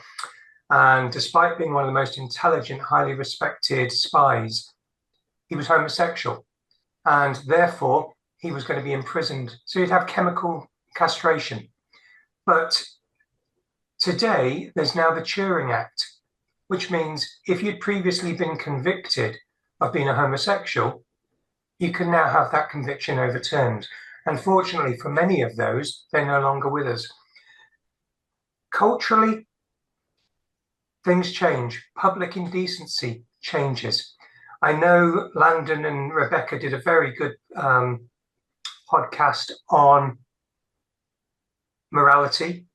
Speaker 14: And despite being one of the most intelligent, highly respected spies, he was homosexual. And therefore, he was going to be imprisoned. So he'd have chemical castration. But today, there's now the Turing Act, which means if you'd previously been convicted of being a homosexual, you can now have that conviction overturned. Unfortunately, for many of those, they're no longer with us. Culturally, things change. Public indecency changes. I know Landon and Rebecca did a very good podcast on morality.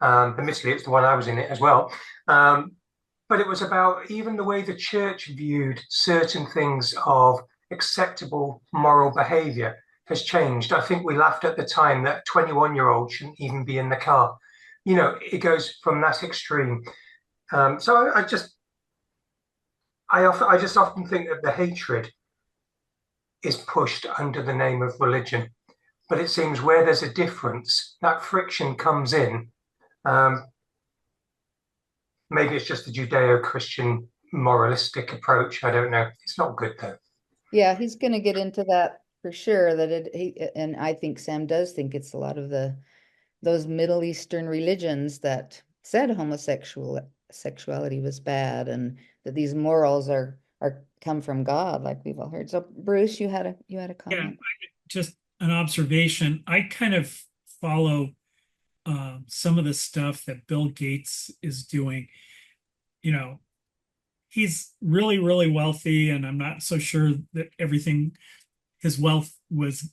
Speaker 14: Admittedly, it's the one I was in it as well. But it was about even the way the church viewed certain things of acceptable moral behavior has changed. I think we laughed at the time that 21-year-olds shouldn't even be in the car. It goes from that extreme. So I just often think that the hatred is pushed under the name of religion. But it seems where there's a difference, that friction comes in. Maybe it's just the Judeo-Christian moralistic approach. I don't know. It's not good, though.
Speaker 4: Yeah, he's going to get into that for sure. And I think Sam does think it's a lot of those Middle Eastern religions that said sexuality was bad, and that these morals are come from God, like we've all heard. So Bruce, you had a comment.
Speaker 3: Yeah, just an observation. I kind of follow some of the stuff that Bill Gates is doing. he's really, really wealthy, and I'm not so sure that everything, his wealth was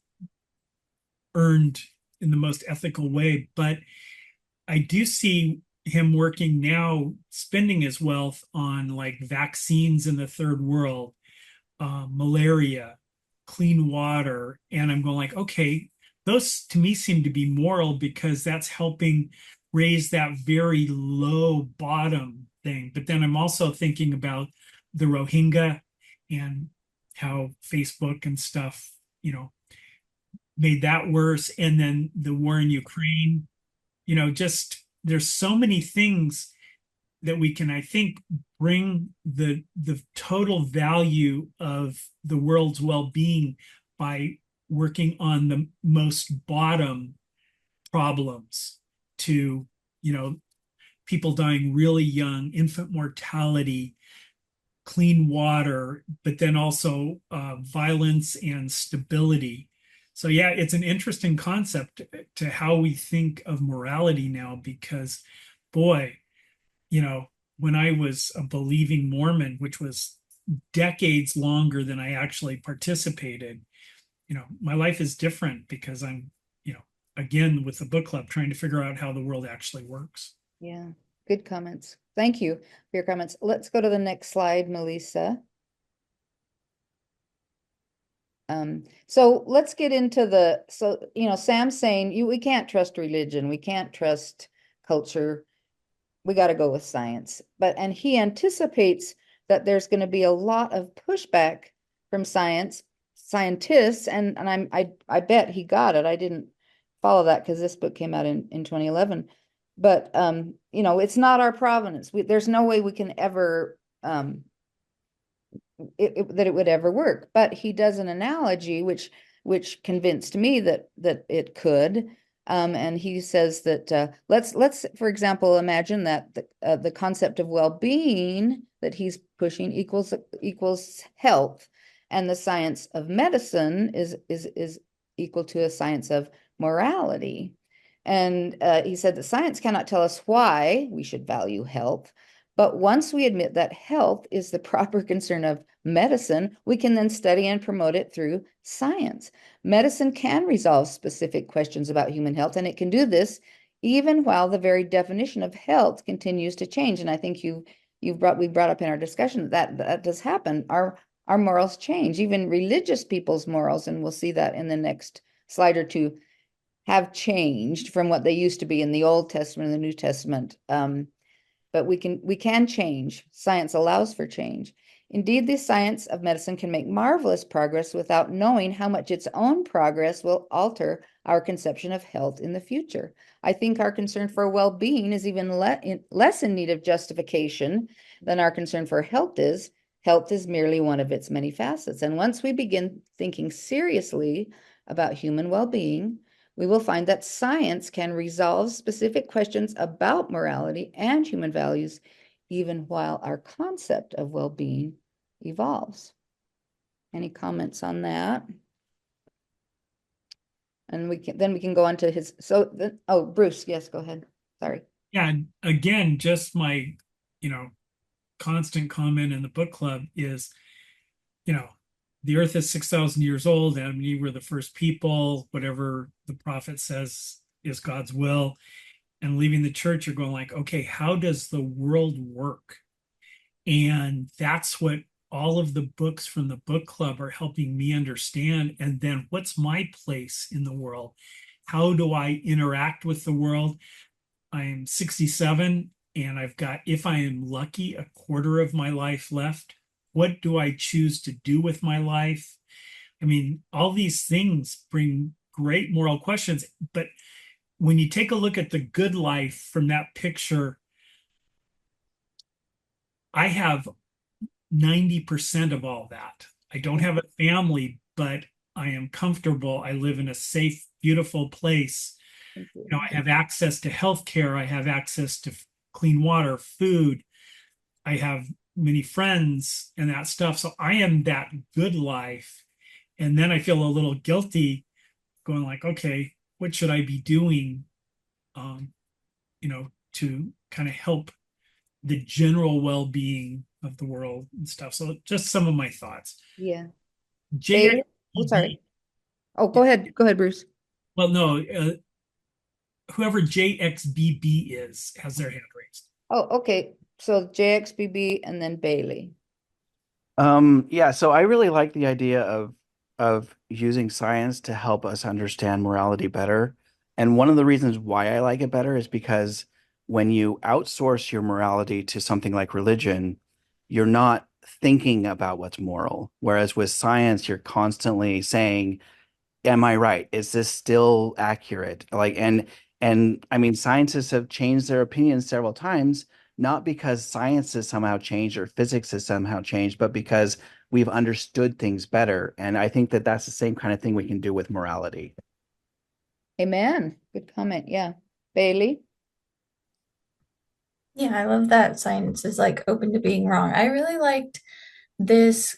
Speaker 3: earned in the most ethical way. But I do see him working now, spending his wealth on like vaccines in the third world, malaria, clean water. And I'm going like, okay, those to me seem to be moral because that's helping raise that very low bottom thing. But then I'm also thinking about the Rohingya and how Facebook and stuff, made that worse. And then the war in Ukraine, just there's so many things that we can, I think, bring the total value of the world's well-being by working on the most bottom problems to, people dying really young, infant mortality, clean water, but then also violence and stability. So yeah, it's an interesting concept to how we think of morality now, because boy, when I was a believing Mormon, which was decades longer than I actually participated, my life is different because I'm, again, with the book club, trying to figure out how the world actually works.
Speaker 4: Yeah, good comments. Thank you for your comments. Let's go to the next slide, Melissa. So let's get into Sam's saying we can't trust religion, we can't trust culture, we got to go with science. And he anticipates that there's going to be a lot of pushback from scientists, and I bet he got it. I didn't follow that because this book came out in 2011. But it's not our provenance. There's no way we can ever that it would ever work. But he does an analogy which convinced me that it could. And he says that let's for example imagine that the concept of well-being that he's pushing equals health, and the science of medicine is equal to a science of morality. And he said that science cannot tell us why we should value health, but once we admit that health is the proper concern of medicine, we can then study and promote it through science. Medicine can resolve specific questions about human health, and it can do this even while the very definition of health continues to change. And I think we brought up in our discussion that does happen. Our morals change, even religious people's morals, and we'll see that in the next slide or two, have changed from what they used to be in the Old Testament and the New Testament. But we can change. Science allows for change. Indeed, the science of medicine can make marvelous progress without knowing how much its own progress will alter our conception of health in the future. I think our concern for well-being is even less in need of justification than our concern for health is. Health is merely one of its many facets. And once we begin thinking seriously about human well-being, we will find that science can resolve specific questions about morality and human values, even while our concept of well-being evolves. Any comments on that? And we can go on to his, Bruce, yes, go ahead. Sorry.
Speaker 3: Yeah, again, just my, constant comment in the book club is, the earth is 6,000 years old, and we were the first people, whatever the prophet says is God's will. And leaving the church, you're going like, okay, how does the world work? And that's what all of the books from the book club are helping me understand. And then what's my place in the world? How do I interact with the world? I'm 67, and I've got, if I am lucky, a quarter of my life left. What do I choose to do with my life? I mean, all these things bring great moral questions, but when you take a look at the good life from that picture, I have 90% of all that. I don't have a family, but I am comfortable. I live in a safe, beautiful place. I have access to healthcare. I have access to clean water, food. I have many friends and that stuff. So I am that good life. And then I feel a little guilty going like, okay, what should I be doing, to kind of help the general well-being of the world and stuff. So just some of my thoughts.
Speaker 4: Yeah.
Speaker 3: JXBB,
Speaker 4: Oh, sorry. Oh, go ahead. Go ahead, Bruce.
Speaker 3: well, no, whoever JXBB is has their hand raised.
Speaker 4: Oh, okay. So JXBB and then Bailey.
Speaker 15: Yeah, so I really like the idea of using science to help us understand morality better. And one of the reasons why I like it better is because when you outsource your morality to something like religion, you're not thinking about what's moral. Whereas with science, you're constantly saying, am I right? Is this still accurate? Like, and I mean, scientists have changed their opinions several times, not because science has somehow changed or physics has somehow changed, but because we've understood things better. And I think that that's the same kind of thing we can do with morality.
Speaker 4: Amen. Good comment. Yeah. Bailey.
Speaker 8: Yeah, I love that science is like open to being wrong. I really liked this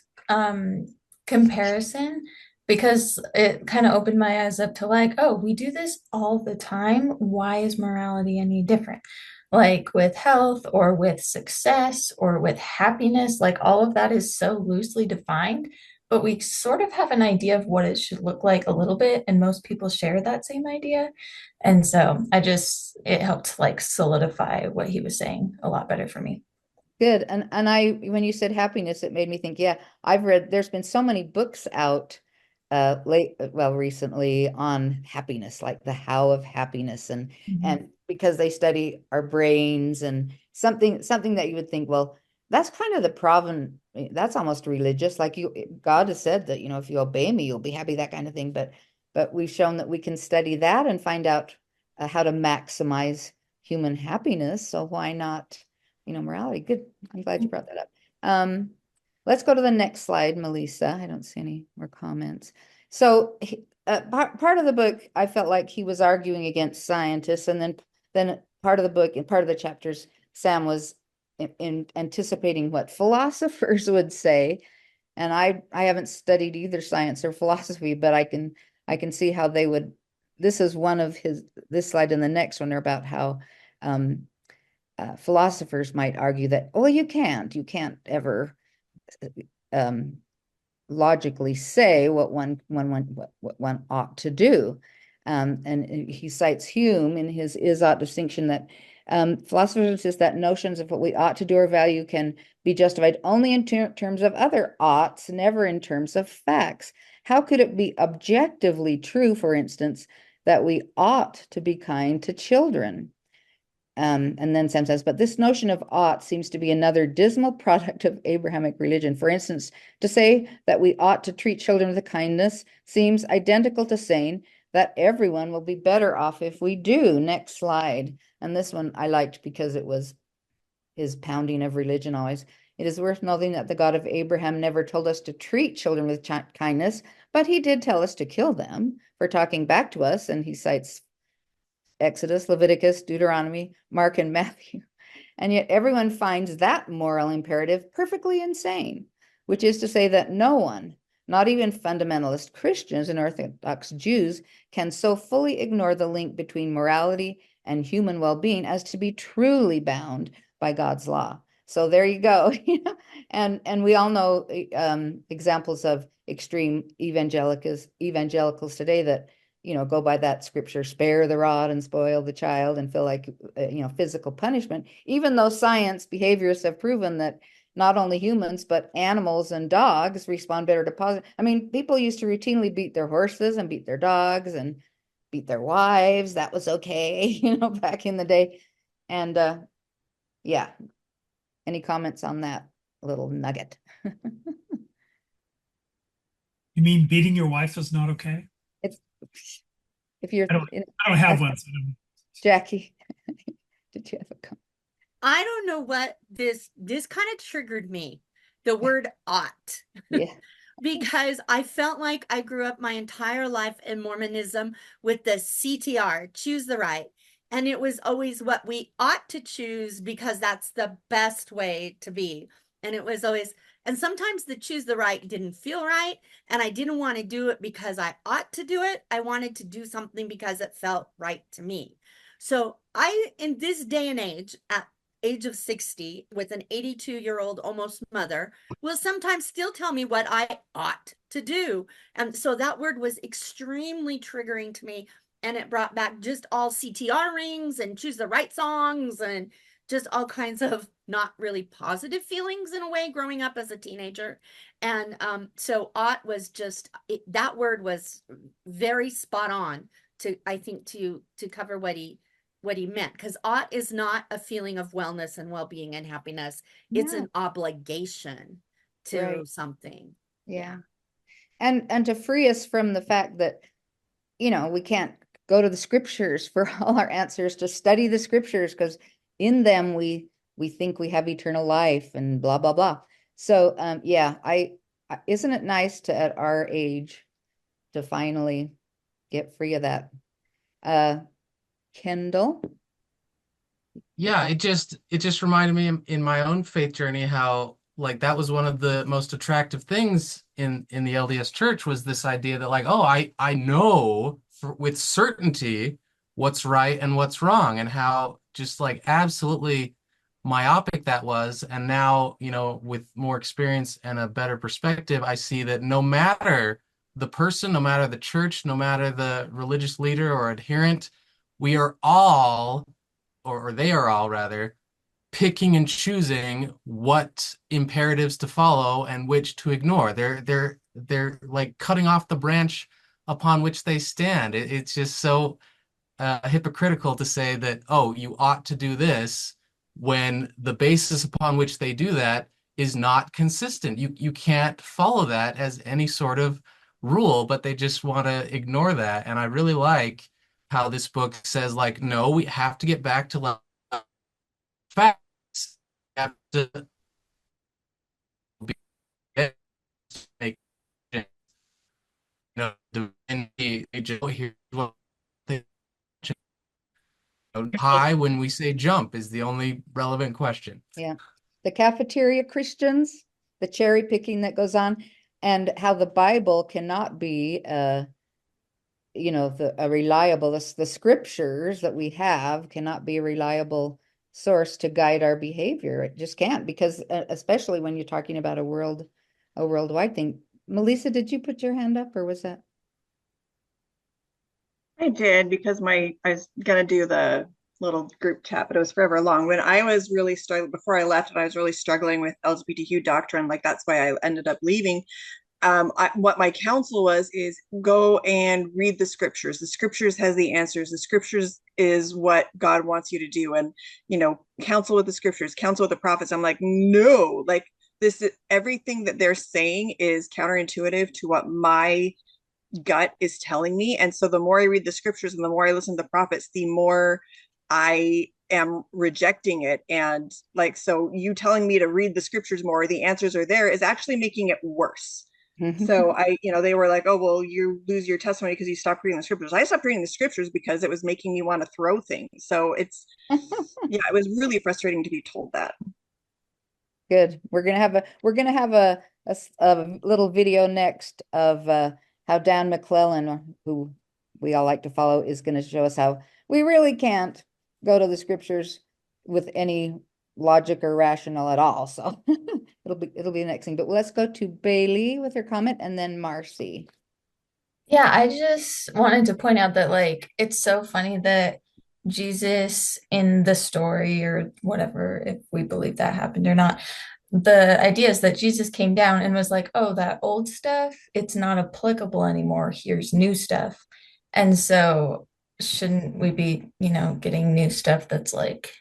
Speaker 8: comparison because it kind of opened my eyes up to like, oh, we do this all the time. Why is morality any different? Like with health or with success or with happiness, like all of that is so loosely defined, but we sort of have an idea of what it should look like a little bit, and most people share that same idea. And so it helped like solidify what he was saying a lot better for me.
Speaker 4: Good. And when you said happiness, it made me think, yeah, there's been so many books out recently on happiness, like the how of happiness, and because they study our brains and something that you would think, well, that's kind of the problem. That's almost religious. Like God has said that, if you obey me, you'll be happy, that kind of thing. But we've shown that we can study that and find out how to maximize human happiness. So why not, morality? Good. I'm glad you brought that up. Let's go to the next slide, Melissa. I don't see any more comments. So part of the book, I felt like he was arguing against scientists, and then part of the book and part of the chapters, Sam was in anticipating what philosophers would say. And I haven't studied either science or philosophy, but I can see how they would. This is one of this slide and the next one are about how philosophers might argue that, oh, you can't ever logically say what one ought to do. And he cites Hume in his is-ought distinction that philosophers insist that notions of what we ought to do or value can be justified only in terms of other oughts, never in terms of facts. How could it be objectively true, for instance, that we ought to be kind to children? And then Sam says, but this notion of ought seems to be another dismal product of Abrahamic religion. For instance, to say that we ought to treat children with kindness seems identical to saying that everyone will be better off if we do. Next slide. And this one I liked because it was his pounding of religion always. It is worth noting that the God of Abraham never told us to treat children with kindness, but he did tell us to kill them for talking back to us. And he cites Exodus, Leviticus, Deuteronomy, Mark, and Matthew. And yet everyone finds that moral imperative perfectly insane, which is to say that no one, not even fundamentalist Christians and Orthodox Jews, can so fully ignore the link between morality and human well-being as to be truly bound by God's law. So there you go. And we all know examples of extreme evangelicals today that go by that scripture, spare the rod and spoil the child, and feel like, physical punishment, even though science behaviorists have proven that not only humans, but animals and dogs respond better to positive. I mean, people used to routinely beat their horses and beat their dogs and beat their wives. That was okay, back in the day. And yeah, any comments on that little nugget?
Speaker 3: You mean beating your wife is not okay?
Speaker 4: If you're,
Speaker 3: I don't have one. So
Speaker 4: Jackie, did you have a comment?
Speaker 12: I don't know what this kind of triggered me. The word ought.
Speaker 4: Yeah.
Speaker 12: Because I felt like I grew up my entire life in Mormonism with the CTR, choose the right. And it was always what we ought to choose because that's the best way to be. And it was always, and sometimes the choose the right didn't feel right. And I didn't want to do it because I ought to do it. I wanted to do something because it felt right to me. So in this day and age, age of 60 with an 82-year-old almost mother will sometimes still tell me what I ought to do. And so that word was extremely triggering to me. And it brought back just all CTR rings and choose the right songs and just all kinds of not really positive feelings in a way growing up as a teenager. And so ought was just, that word was very spot on to, I think, to cover what he meant, because ought is not a feeling of wellness and well-being and happiness. It's an obligation to something.
Speaker 4: Yeah. And to free us from the fact that, we can't go to the scriptures for all our answers, to study the scriptures, because in them we think we have eternal life and blah blah blah. So isn't it nice to, at our age, to finally get free of that? Kendall?
Speaker 13: Yeah, it just reminded me in my own faith journey how, like, that was one of the most attractive things in the LDS church, was this idea that, like, oh, I know with certainty what's right and what's wrong, and how just like absolutely myopic that was. And now, with more experience and a better perspective, I see that no matter the person, no matter the church, no matter the religious leader or adherent, we are all, or they are all rather, picking and choosing what imperatives to follow and which to ignore. They're like cutting off the branch upon which they stand. It's just so hypocritical to say that, oh, you ought to do this, when the basis upon which they do that is not consistent. You can't follow that as any sort of rule, but they just want to ignore that. And I really like how this book says, like, no, we have to get back to like facts. We have to make, divinity, here's what they, high when we say jump is the only relevant question.
Speaker 4: Yeah. The cafeteria Christians, the cherry picking that goes on, and how the Bible cannot be a reliable, the scriptures that we have cannot be a reliable source to guide our behavior. It just can't, because especially when you're talking about a worldwide thing. Melissa, did you put your hand up, or was that?
Speaker 11: I did, because I was gonna do the little group chat, but it was forever long. When I was really struggling, before I left, I was really struggling with LGBTQ doctrine. Like, that's why I ended up leaving. What my counsel was is go and read the scriptures. The scriptures has the answers. The scriptures is what God wants you to do. And, counsel with the scriptures, counsel with the prophets. I'm like, no, like, this is everything that they're saying is counterintuitive to what my gut is telling me. And so the more I read the scriptures and the more I listen to the prophets, the more I am rejecting it. And like, so you telling me to read the scriptures more, the answers are there, is actually making it worse. So they were like, oh, well, you lose your testimony because you stopped reading the scriptures. I stopped reading the scriptures because it was making me want to throw things. So it's, it was really frustrating to be told that.
Speaker 4: Good. We're gonna have a little video next of how Dan McClellan, who we all like to follow, is going to show us how we really can't go to the scriptures with any logic or rational at all. So it'll be the next thing. But let's go to Bailey with her comment, and then Marcy.
Speaker 8: Yeah, I just wanted to point out that, like, it's so funny that Jesus in the story, or whatever, if we believe that happened or not, the idea is that Jesus came down and was like, oh, that old stuff, it's not applicable anymore. Here's new stuff. And so shouldn't we be, getting new stuff that's like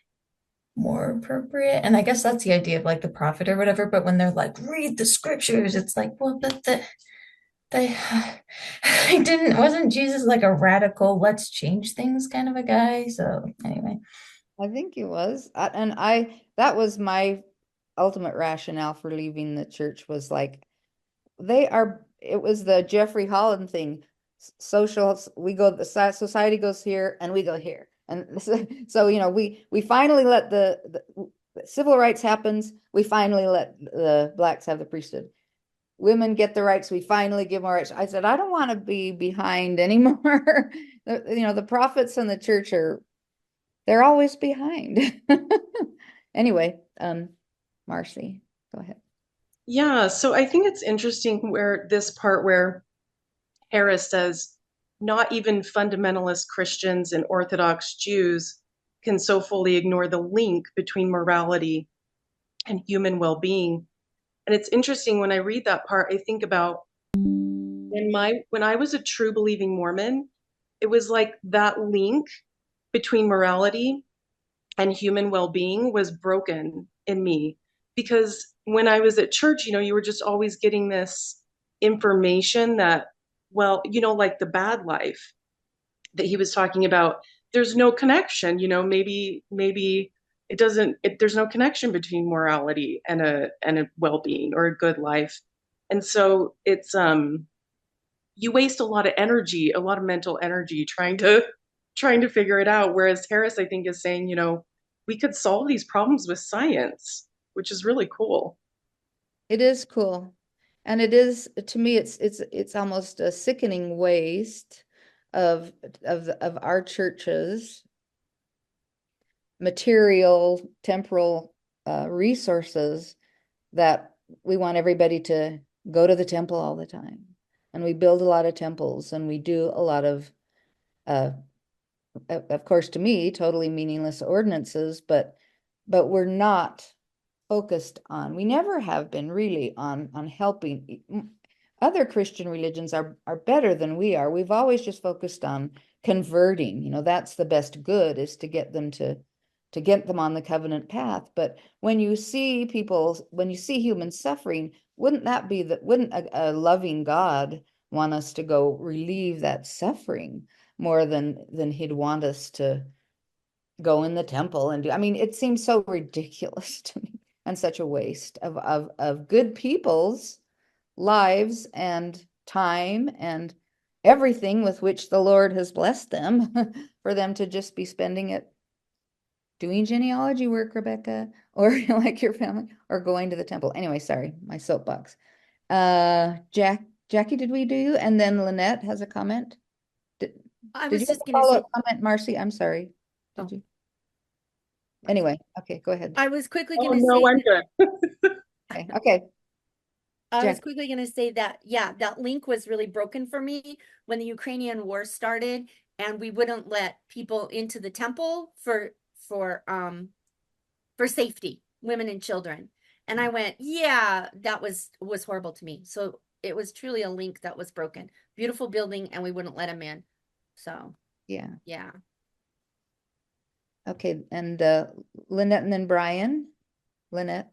Speaker 8: more appropriate? And I guess that's the idea of like the prophet or whatever. But when they're like, read the scriptures, it's like, well, but wasn't Jesus like a radical, let's change things kind of a guy? So anyway.
Speaker 4: I think he was. That was my ultimate rationale for leaving the church, was like, it was the Jeffrey Holland thing. Society goes here and we go here. And so, we finally let the civil rights happens. We finally let the blacks have the priesthood. Women get the rights. We finally give more rights. I said, I don't want to be behind anymore. The prophets and the church they're always behind. Anyway, Marcy, go ahead.
Speaker 9: Yeah, so I think it's interesting where this part where Harris says not even fundamentalist Christians and Orthodox Jews can so fully ignore the link between morality and human well-being. And it's interesting when I read that part, I think about when I was a true believing Mormon, it was like that link between morality and human well-being was broken in me, because when I was at church, you were just always getting this information that, well, like the bad life that he was talking about, there's no connection, maybe there's no connection between morality and a well-being or a good life. And so it's you waste a lot of energy, a lot of mental energy trying to figure it out. Whereas Harris, I think, is saying, we could solve these problems with science, which is really cool.
Speaker 4: It is cool. And it is, to me, it's almost a sickening waste of our churches, material, temporal resources, that we want everybody to go to the temple all the time. And we build a lot of temples, and we do a lot of course, to me, totally meaningless ordinances, but we're not focused on, we never have been really on helping. Other Christian religions are better than we are. We've always just focused on converting. that's the best good, is to get them to get them on the covenant path. But when you see human suffering, wouldn't a loving God want us to go relieve that suffering more than he'd want us to go in the temple and do? I mean, it seems so ridiculous to me, and such a waste of good people's lives and time and everything with which the Lord has blessed them for them to just be spending it doing genealogy work, Rebecca, or like your family, or going to the temple. Anyway, sorry, my soapbox. Jackie, did we do you? And then Lynette has a comment. Did you
Speaker 12: just
Speaker 4: have a follow-up comment, Marcy? I'm sorry. Did you? Anyway, okay, go ahead.
Speaker 12: I was quickly
Speaker 9: Oh,
Speaker 12: going to
Speaker 9: no,
Speaker 12: say
Speaker 9: I'm good.
Speaker 4: Okay.
Speaker 12: I was
Speaker 4: Jack.
Speaker 12: quickly going to say that, yeah, that link was really broken for me when the Ukrainian war started, and we wouldn't let people into the temple for safety, women and children. And I went, yeah, that was horrible to me. So it was truly a link that was broken. Beautiful building, and we wouldn't let him in. So
Speaker 4: yeah. Okay, and Lynette, and then Brian. Lynette.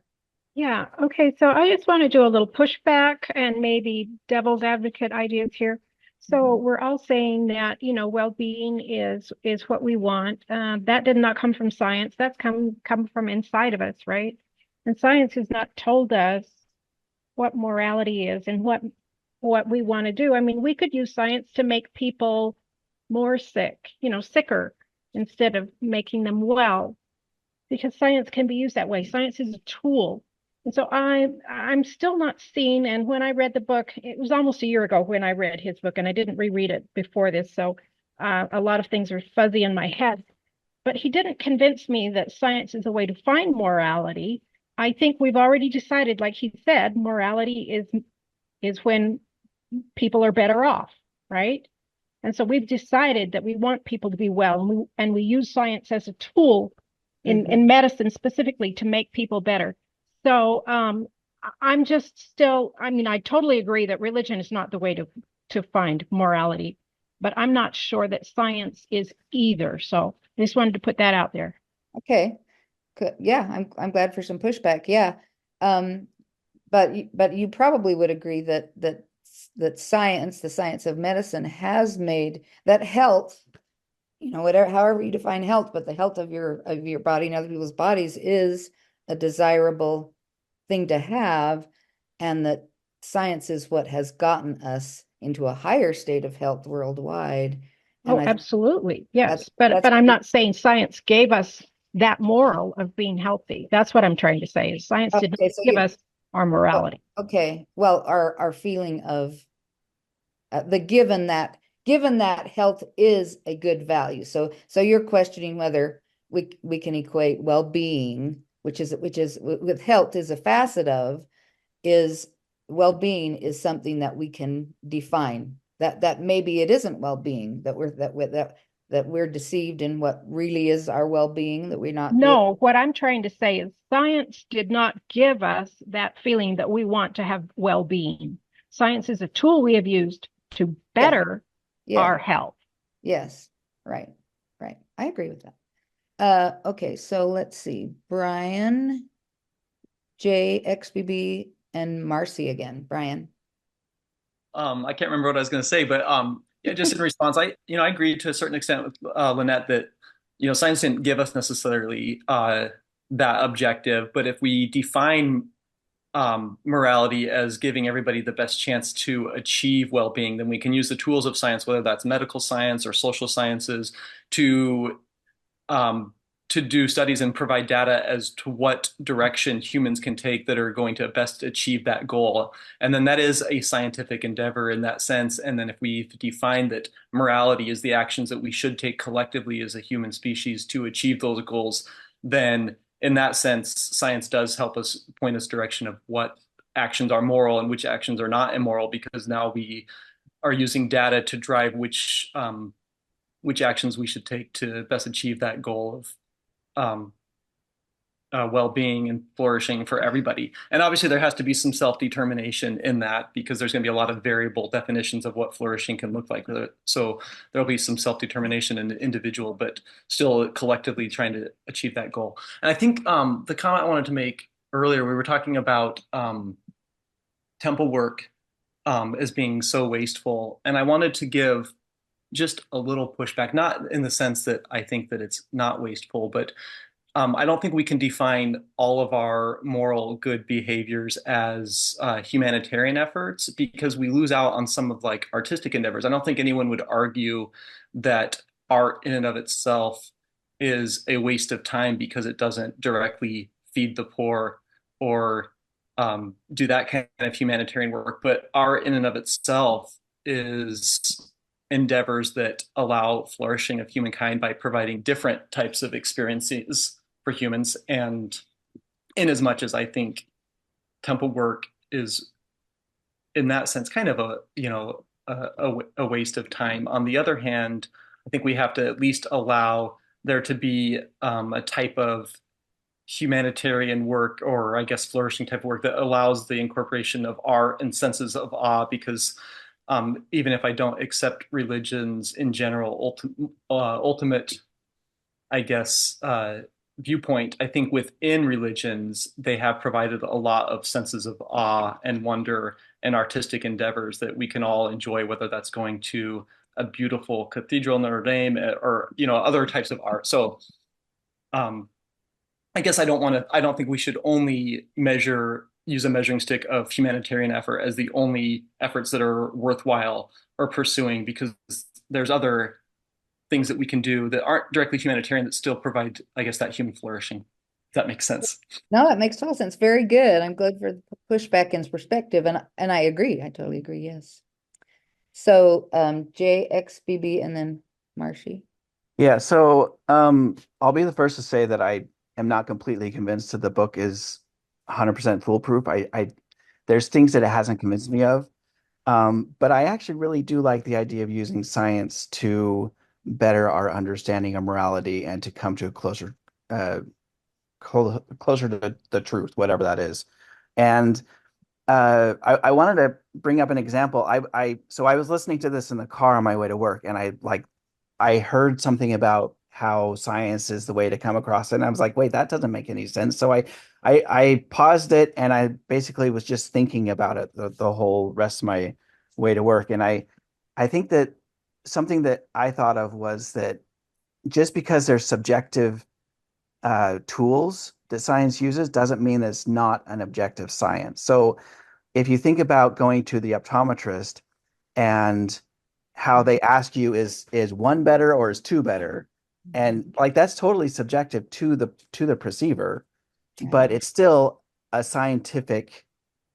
Speaker 7: Yeah, okay, so I just want to do a little pushback and maybe devil's advocate ideas here. So we're all saying that, well-being is what we want. That did not come from science. That's come from inside of us, right? And science has not told us what morality is and what we want to do. I mean, we could use science to make people more sick, sicker, instead of making them well, because science can be used that way. Science is a tool. And so I'm still not seeing, and when I read the book, it was almost a year ago when I read his book, and I didn't reread it before this, so a lot of things are fuzzy in my head. But he didn't convince me that science is a way to find morality. I think we've already decided, like he said, morality is when people are better off, right? And so we've decided that we want people to be well, and we use science as a tool in medicine specifically to make people better. So I'm just still, I mean, I totally agree that religion is not the way to find morality, but I'm not sure that science is either. So I just wanted to put that out there.
Speaker 4: Okay, good. Yeah, I'm glad for some pushback. Yeah, but you probably would agree that science, the science of medicine, has made that health, whatever, however you define health, but the health of your body and other people's bodies is a desirable thing to have, and that science is what has gotten us into a higher state of health worldwide. And
Speaker 7: absolutely. Yes. But I'm not saying science gave us that moral of being healthy. That's what I'm trying to say, is science didn't give us our morality.
Speaker 4: Okay. Well, our feeling of given that health is a good value. So you're questioning whether we can equate well-being which is with health is a facet of, is well-being is something that we can define. That maybe it isn't well-being, that we're deceived in what really is our well-being, that we're not.
Speaker 7: No, what I'm trying to say is science did not give us that feeling that we want to have well-being. Science is a tool we have used to better our health.
Speaker 4: Yes, right. I agree with that. Okay, so let's see. Brian, JXBB, and Marcy again. Brian.
Speaker 16: I can't remember what I was going to say, but yeah, just in response, I agree to a certain extent with Lynette that science didn't give us necessarily that objective, but if we define morality as giving everybody the best chance to achieve well-being, then we can use the tools of science, whether that's medical science or social sciences, to do studies and provide data as to what direction humans can take that are going to best achieve that goal. And then that is a scientific endeavor in that sense. And then if we define that morality is the actions that we should take collectively as a human species to achieve those goals, then in that sense, science does help us point us direction of what actions are moral and which actions are not immoral, because now we are using data to drive which actions we should take to best achieve that goal of well-being and flourishing for everybody. And obviously there has to be some self-determination in that, because there's going to be a lot of variable definitions of what flourishing can look like. So there'll be some self-determination in the individual, but still collectively trying to achieve that goal. And I think the comment I wanted to make earlier, we were talking about temple work as being so wasteful. And I wanted to give just a little pushback, not in the sense that I think that it's not wasteful, but I don't think we can define all of our moral good behaviors as humanitarian efforts, because we lose out on some of like artistic endeavors. I don't think anyone would argue that art in and of itself is a waste of time because it doesn't directly feed the poor or do that kind of humanitarian work. But art in and of itself is endeavors that allow flourishing of humankind by providing different types of experiences for humans. And in as much as I think temple work is in that sense kind of a waste of time, on the other hand, I think we have to at least allow there to be a type of humanitarian work, or I guess flourishing type of work, that allows the incorporation of art and senses of awe, because even if I don't accept religions in general, ultimate, I guess, viewpoint, I think within religions, they have provided a lot of senses of awe and wonder and artistic endeavors that we can all enjoy, whether that's going to a beautiful cathedral in Notre Dame or, other types of art. So I guess I don't think we should only use a measuring stick of humanitarian effort as the only efforts that are worthwhile or pursuing, because there's other things that we can do that aren't directly humanitarian that still provide, I guess, that human flourishing. If that makes sense.
Speaker 4: No, that makes total sense. Very good. I'm glad for the pushback and perspective, and I agree. I totally agree. Yes. So JXBB and then Marshy.
Speaker 15: Yeah, so I'll be the first to say that I am not completely convinced that the book is 100% foolproof. There's things that it hasn't convinced me of, but I actually really do like the idea of using science to better our understanding of morality and to come to a closer to the truth, whatever that is. And I wanted to bring up an example. So I was listening to this in the car on my way to work, and I heard something about how science is the way to come across it. And I was like, wait, that doesn't make any sense. So I paused it, and I basically was just thinking about it the whole rest of my way to work. And I think that something that I thought of was that just because there's subjective tools that science uses doesn't mean that it's not an objective science. So if you think about going to the optometrist and how they ask you, is one better or is two better? And that's totally subjective to the perceiver, but it's still a scientific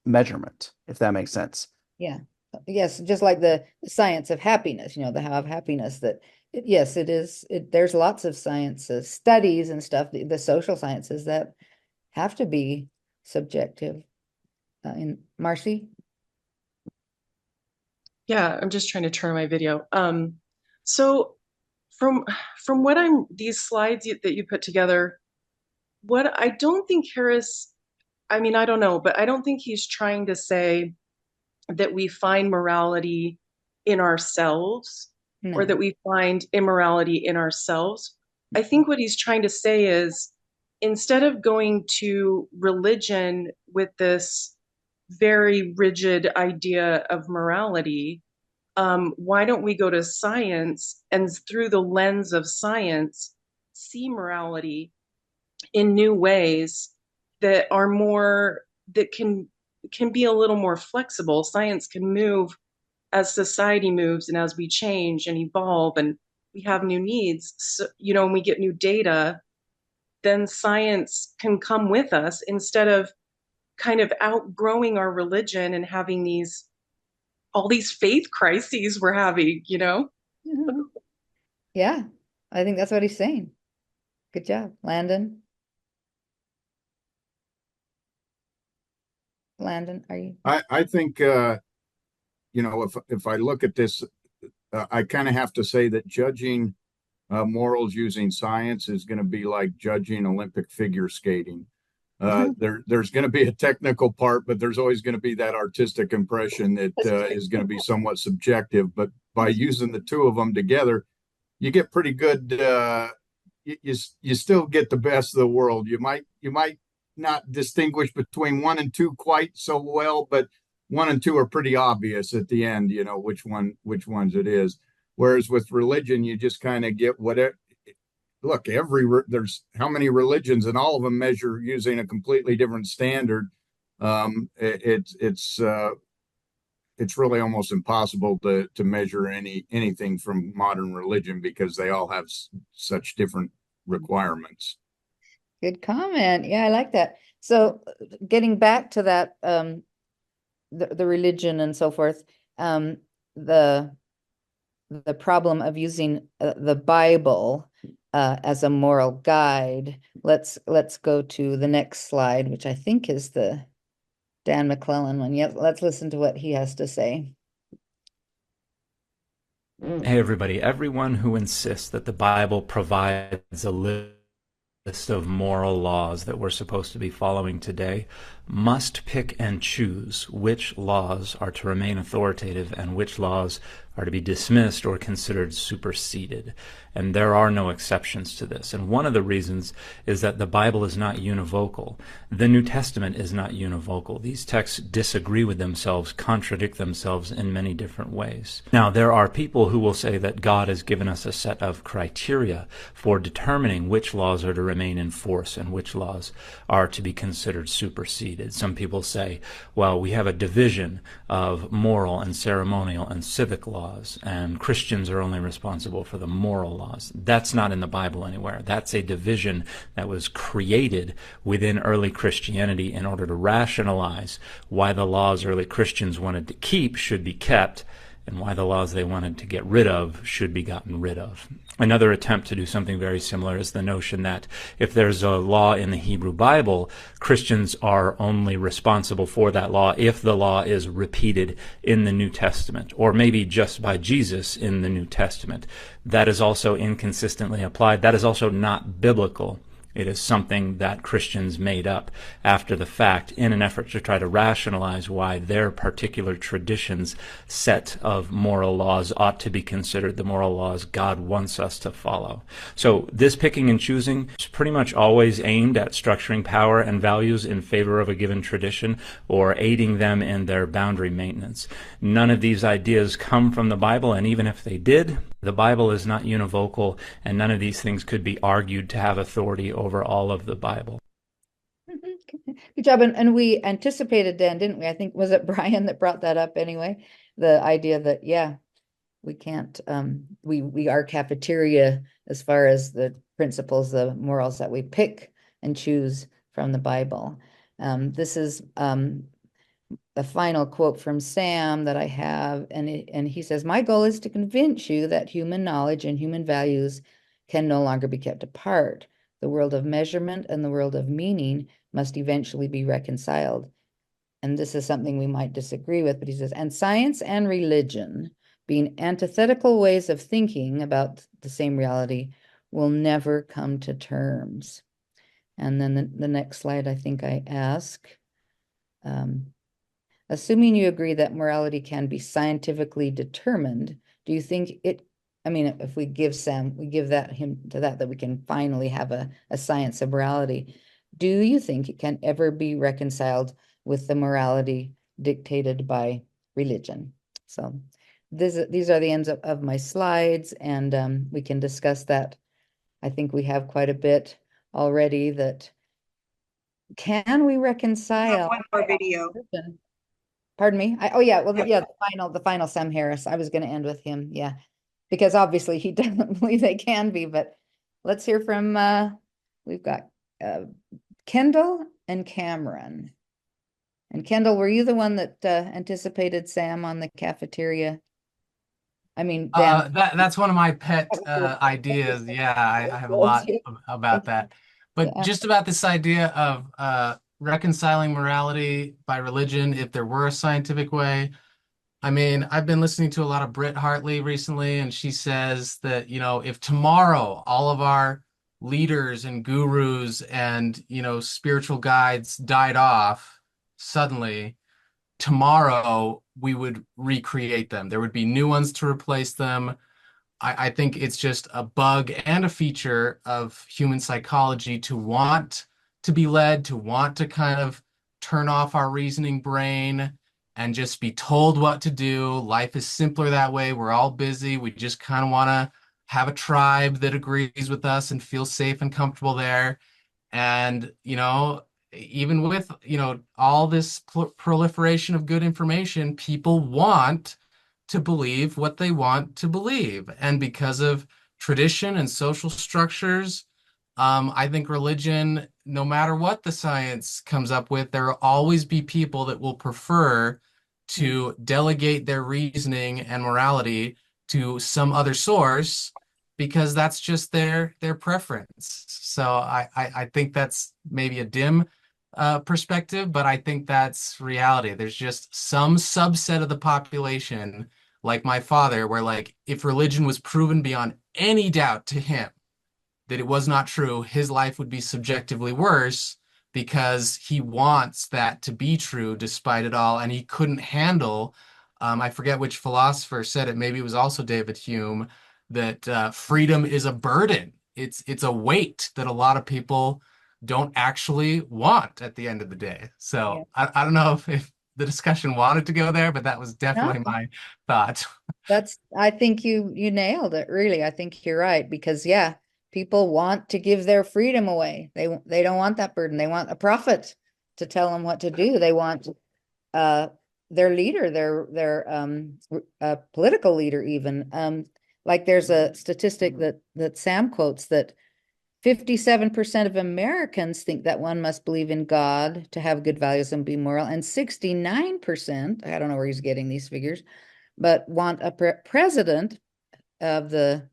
Speaker 15: measurement, if that makes sense.
Speaker 4: Yeah. Yes, just like the science of happiness, the how of happiness, that it is. There's lots of sciences, studies and stuff, the social sciences that have to be subjective. In Marcy?
Speaker 9: Yeah, I'm just trying to turn my video. So from what these slides that you put together, what I don't think Harris, I mean, I don't know, but I don't think he's trying to say that we find morality in ourselves or that we find immorality in ourselves. I think what he's trying to say is, instead of going to religion with this very rigid idea of morality, why don't we go to science and through the lens of science see morality in new ways that are more, that can be a little more flexible. Science can move as society moves and as we change and evolve and we have new needs. So, you know, when we get new data, then science can come with us instead of kind of outgrowing our religion and having all these faith crises we're having, you know?
Speaker 4: Yeah, I think that's what he's saying. Good job, Landon. Landon, are you?
Speaker 2: I think, you know, if I look at this, I kind of have to say that judging morals using science is going to be like judging Olympic figure skating. There's going to be a technical part, but there's always going to be that artistic impression that is going to be somewhat subjective. But by using the two of them together, you get pretty good. You still get the best of the world. You might not distinguish between one and two quite so well, but one and two are pretty obvious at the end. You know which ones it is. Whereas with religion, you just kind of get whatever. Look, there's how many religions, and all of them measure using a completely different standard. It's really almost impossible to measure anything from modern religion because they all have such different requirements.
Speaker 4: Good comment. Yeah, I like that. So getting back to that, the religion and so forth, the problem of using the Bible as a moral guide. Let's go to the next slide, which I think is the Dan McClellan one. Yep, let's listen to what he has to say.
Speaker 17: Hey everybody, everyone who insists that the Bible provides a list of moral laws that we're supposed to be following today must pick and choose which laws are to remain authoritative and which laws are to be dismissed or considered superseded. And there are no exceptions to this. And one of the reasons is that the Bible is not univocal. The New Testament is not univocal. These texts disagree with themselves, contradict themselves in many different ways. Now, there are people who will say that God has given us a set of criteria for determining which laws are to remain in force and which laws are to be considered superseded. Some people say, well, we have a division of moral and ceremonial and civic laws, and Christians are only responsible for the moral laws. That's not in the Bible anywhere. That's a division that was created within early Christianity in order to rationalize why the laws early Christians wanted to keep should be kept, and why the laws they wanted to get rid of should be gotten rid of. Another attempt to do something very similar is the notion that if there's a law in the Hebrew Bible, Christians are only responsible for that law if the law is repeated in the New Testament, or maybe just by Jesus in the New Testament. That is also inconsistently applied. That is also not biblical. It is something that Christians made up after the fact in an effort to try to rationalize why their particular tradition's set of moral laws ought to be considered the moral laws God wants us to follow. So this picking and choosing is pretty much always aimed at structuring power and values in favor of a given tradition or aiding them in their boundary maintenance. None of these ideas come from the Bible, and even if they did, the Bible is not univocal, and none of these things could be argued to have authority over all of the Bible.
Speaker 4: Good job. And we anticipated, Dan, didn't we? I think, was it Brian that brought that up anyway? The idea that, yeah, we can't, we are cafeteria as far as the principles, the morals that we pick and choose from the Bible. This is the final quote from Sam that I have, and he says, "My goal is to convince you that human knowledge and human values can no longer be kept apart. The world of measurement and the world of meaning must eventually be reconciled. And this is something we might disagree with, but he says, and science and religion, being antithetical ways of thinking about the same reality, will never come to terms. And then the next slide, I think I ask, assuming you agree that morality can be scientifically determined, do you think it, I mean, if we give Sam, we give him to that we can finally have a science of morality, do you think it can ever be reconciled with the morality dictated by religion? So these are the ends of my slides, and we can discuss that. I think we have quite a bit already. That can we reconcile?
Speaker 11: One more video.
Speaker 4: Pardon me. Oh yeah, well yeah, the final Sam Harris. I was going to end with him, yeah, because obviously he doesn't believe they can be. But let's hear from we've got Kendall and Cameron. And Kendall, were you the one that anticipated Sam on the cafeteria? I mean,
Speaker 13: that's one of my pet ideas. Yeah, I have a lot about that. But just about this idea of reconciling morality by religion, if there were a scientific way. I mean, I've been listening to a lot of Britt Hartley recently, and she says that, if tomorrow all of our leaders and gurus and, spiritual guides died off suddenly, tomorrow we would recreate them. There would be new ones to replace them. I think it's just a bug and a feature of human psychology to want to be led, to want to kind of turn off our reasoning brain and just be told what to do. Life is simpler that way. We're all busy. We just kind of want to have a tribe that agrees with us and feel safe and comfortable there. And, even with, all this proliferation of good information, people want to believe what they want to believe. And because of tradition and social structures, I think religion, no matter what the science comes up with, there will always be people that will prefer to delegate their reasoning and morality to some other source because that's just their preference. So I think that's maybe a dim perspective, but I think that's reality. There's just some subset of the population, like my father, where like if religion was proven beyond any doubt to him that it was not true, his life would be subjectively worse because he wants that to be true despite it all, and he couldn't handle. I forget which philosopher said it. Maybe it was also David Hume, that freedom is a burden. It's a weight that a lot of people don't actually want at the end of the day. So yeah. I don't know if the discussion wanted to go there, but that was definitely my thought.
Speaker 4: I think you nailed it, really. I think you're right, because yeah, people want to give their freedom away. They don't want that burden. They want a prophet to tell them what to do. They want their leader, their political leader even. Like there's a statistic that Sam quotes that 57% of Americans think that one must believe in God to have good values and be moral, and 69%, I don't know where he's getting these figures, but want a president of the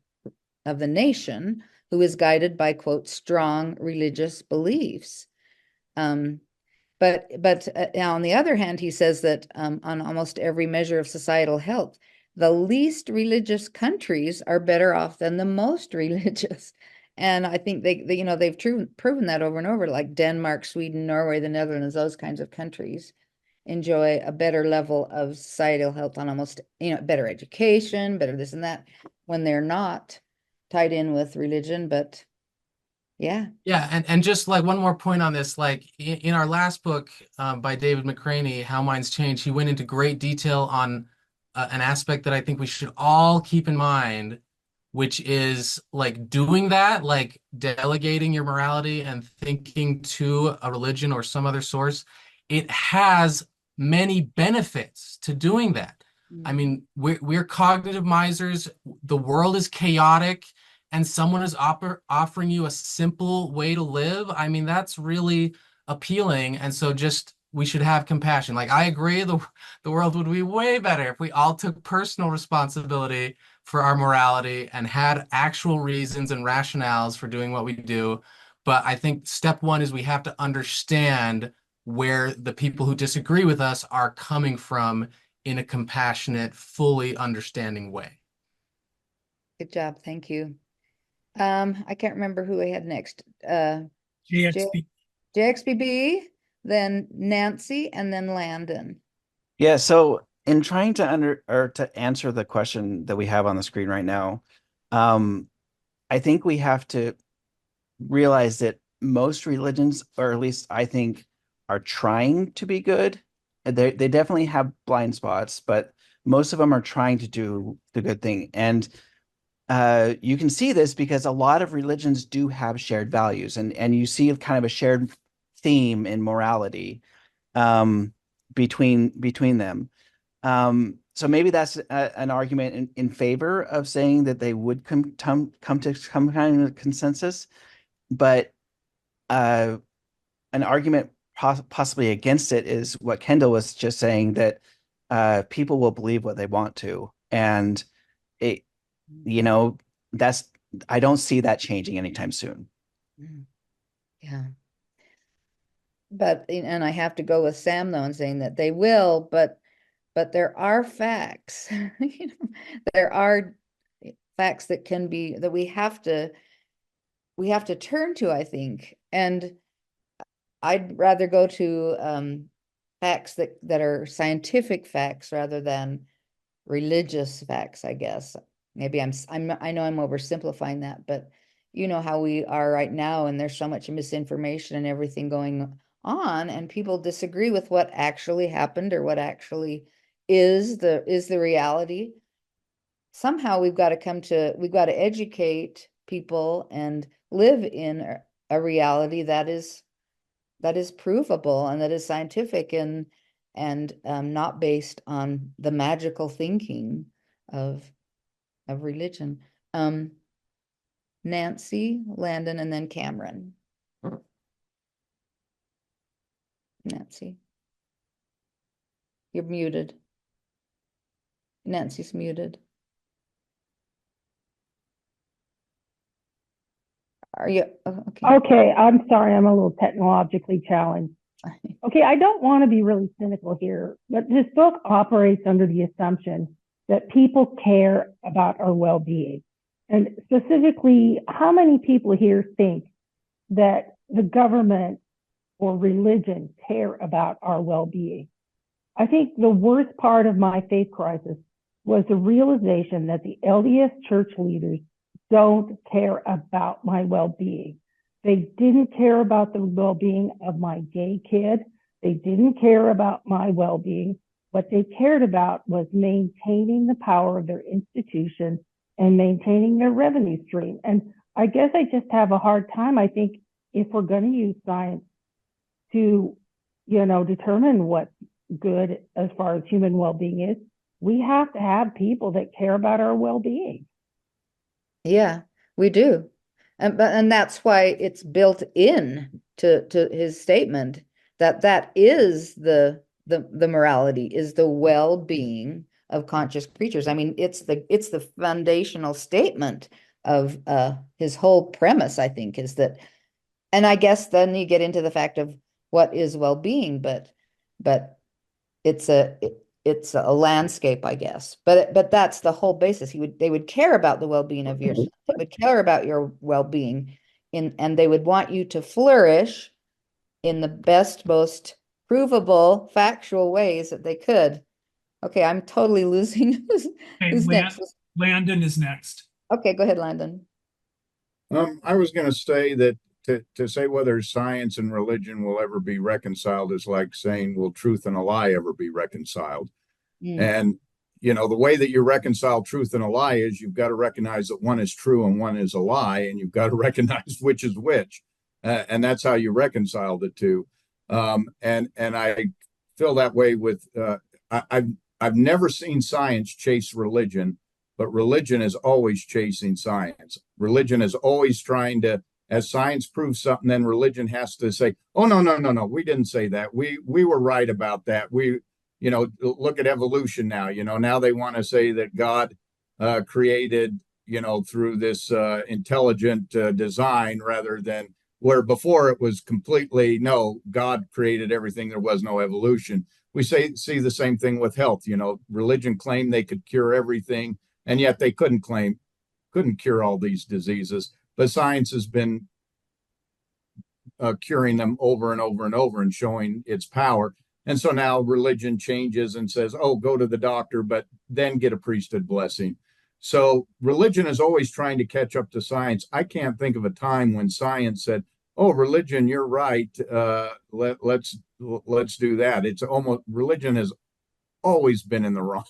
Speaker 4: nation who is guided by, quote, strong religious beliefs. But on the other hand, he says that on almost every measure of societal health, the least religious countries are better off than the most religious. And I think they've proven that over and over, like Denmark, Sweden, Norway, the Netherlands, those kinds of countries enjoy a better level of societal health on almost, better education, better this and that, when they're not tied in with religion. But yeah.
Speaker 13: And just like one more point on this, like in our last book by David McRaney, How Minds Change, he went into great detail on an aspect that I think we should all keep in mind, which is like doing that, like delegating your morality and thinking to a religion or some other source. It has many benefits to doing that. I mean, we're cognitive misers. The world is chaotic, and someone is offering you a simple way to live. I mean, that's really appealing. And so we should have compassion. Like, I agree, the world would be way better if we all took personal responsibility for our morality and had actual reasons and rationales for doing what we do. But I think step one is we have to understand where the people who disagree with us are coming from in a compassionate, fully understanding way.
Speaker 4: Good job. Thank you. I can't remember who I had next.
Speaker 3: JXB.
Speaker 15: JXBB,
Speaker 4: then Nancy, and then Landon.
Speaker 15: Yeah, so in trying to answer the question that we have on the screen right now, I think we have to realize that most religions, or at least I think, are trying to be good. They definitely have blind spots, but most of them are trying to do the good thing. And you can see this because a lot of religions do have shared values, and you see kind of a shared theme in morality between them. So maybe that's an argument in favor of saying that they would come to some kind of consensus, but an argument possibly against it is what Kendall was just saying, that people will believe what they want to, and it, that's, I don't see that changing anytime soon.
Speaker 4: Yeah. But, and I have to go with Sam though, and saying that they will, but there are facts. There are facts that can be, that we have to turn to, I think. And I'd rather go to facts that are scientific facts rather than religious facts, I guess. Maybe I know I'm oversimplifying that, but you know how we are right now, and there's so much misinformation and everything going on, and people disagree with what actually happened or what actually is the reality. Somehow we've got to educate people and live in a reality that is provable and that is scientific and not based on the magical thinking of religion. Nancy, Landon, and then Cameron. Nancy, you're muted. Nancy's muted. Are you okay?
Speaker 7: Okay, I'm sorry, I'm a little technologically challenged. Okay, I don't want to be really cynical here, but this book operates under the assumption that people care about our well-being. And specifically, how many people here think that the government or religion care about our well-being? I think the worst part of my faith crisis was the realization that the LDS church leaders don't care about my well-being. They didn't care about the well-being of my gay kid. They didn't care about my well-being. What they cared about was maintaining the power of their institution and maintaining their revenue stream. And I guess I just have a hard time. I think if we're going to use science to, determine what's good as far as human well-being is, we have to have people that care about our well-being.
Speaker 4: Yeah, we do. And that's why it's built in to his statement that is the morality, is the well-being of conscious creatures. I mean, it's the foundational statement of his whole premise, I think, is that, and I guess then you get into the fact of what is well-being, but it's a landscape, I guess. But that's the whole basis. They would care about the well-being of yours. They would care about your well-being, and they would want you to flourish in the best, most provable, factual ways that they could. Okay, I'm totally losing. Who's next?
Speaker 3: Landon is next.
Speaker 4: Okay, go ahead, Landon.
Speaker 2: I was going to say that to say whether science and religion will ever be reconciled is like saying, will truth and a lie ever be reconciled? And, the way that you reconcile truth and a lie is you've got to recognize that one is true and one is a lie, and you've got to recognize which is which. And that's how you reconcile the two. And I feel that way with, I've never seen science chase religion, but religion is always chasing science. Religion is always trying to, as science proves something, then religion has to say, oh, no, we didn't say that. We were right about that. Look at evolution now. Now they want to say that God created, through this intelligent design rather than where before it was completely, no, God created everything, there was no evolution. We see the same thing with health. Religion claimed they could cure everything, and yet they couldn't cure all these diseases. But science has been curing them over and over and over and showing its power. And so now religion changes and says, oh, go to the doctor, but then get a priesthood blessing. So religion is always trying to catch up to science. I can't think of a time when science said, oh, religion, you're right. Let's do that. It's almost, religion has always been in the wrong.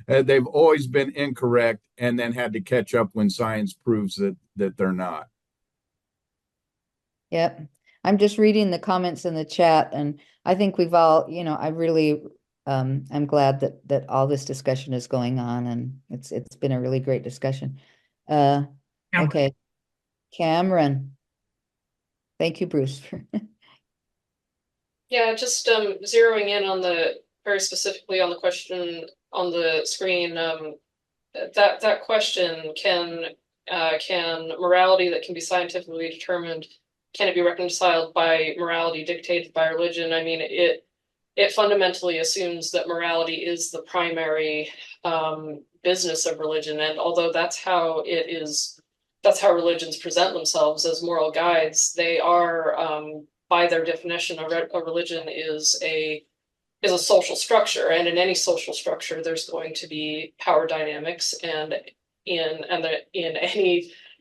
Speaker 2: They've always been incorrect and then had to catch up when science proves that they're not.
Speaker 4: Yep. I'm just reading the comments in the chat, and I think we've all, I really, I'm glad that all this discussion is going on, and it's been a really great discussion. Okay. Cameron. Thank you, Bruce.
Speaker 10: Yeah, just zeroing in on very specifically on the question on the screen, that question, can morality that can be scientifically determined, can it be reconciled by morality dictated by religion? I mean, it fundamentally assumes that morality is the primary business of religion, and although that's how religions present themselves as moral guides, they are, by their definition, a religion is a social structure, and in any social structure, there's going to be power dynamics, and in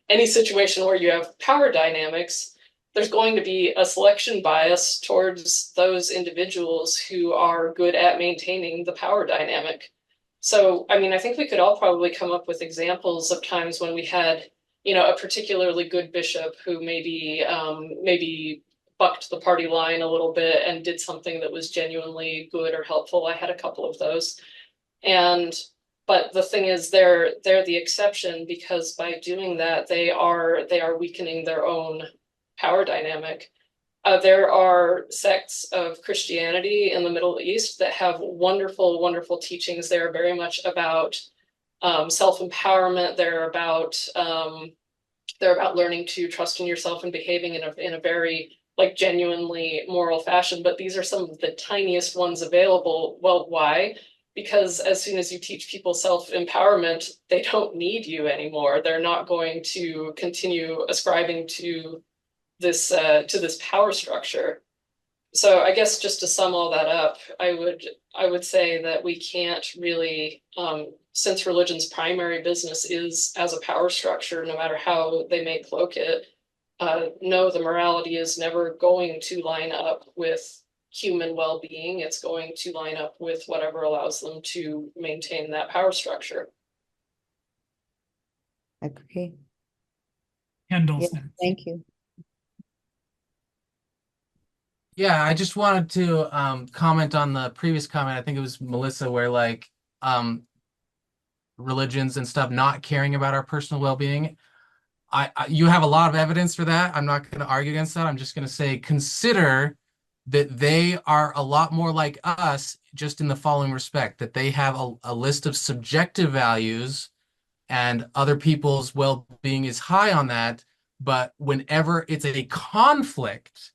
Speaker 10: any situation where you have power dynamics, there's going to be a selection bias towards those individuals who are good at maintaining the power dynamic. So, I mean, I think we could all probably come up with examples of times when we had, a particularly good bishop who maybe bucked the party line a little bit and did something that was genuinely good or helpful. I had a couple of those. But the thing is, they're the exception, because by doing that, they are weakening their own power dynamic. There are sects of Christianity in the Middle East that have wonderful, wonderful teachings. They're very much about self-empowerment. They're about learning to trust in yourself and behaving in a very genuinely moral fashion. But these are some of the tiniest ones available. Well, why? Because as soon as you teach people self-empowerment, they don't need you anymore. They're not going to continue ascribing to this power structure. So I guess just to sum all that up, I would say that we can't really, since religion's primary business is as a power structure, no matter how they may cloak it, no, the morality is never going to line up with human well-being. It's going to line up with whatever allows them to maintain that power structure.
Speaker 4: Okay.
Speaker 3: Kendall.
Speaker 4: Yeah, thank you.
Speaker 13: Yeah, I just wanted to comment on the previous comment. I think it was Melissa, where religions and stuff not caring about our personal well-being. You have a lot of evidence for that. I'm not going to argue against that. I'm just going to say, consider that they are a lot more like us, just in the following respect, that they have a list of subjective values, and other people's well-being is high on that. But whenever it's a conflict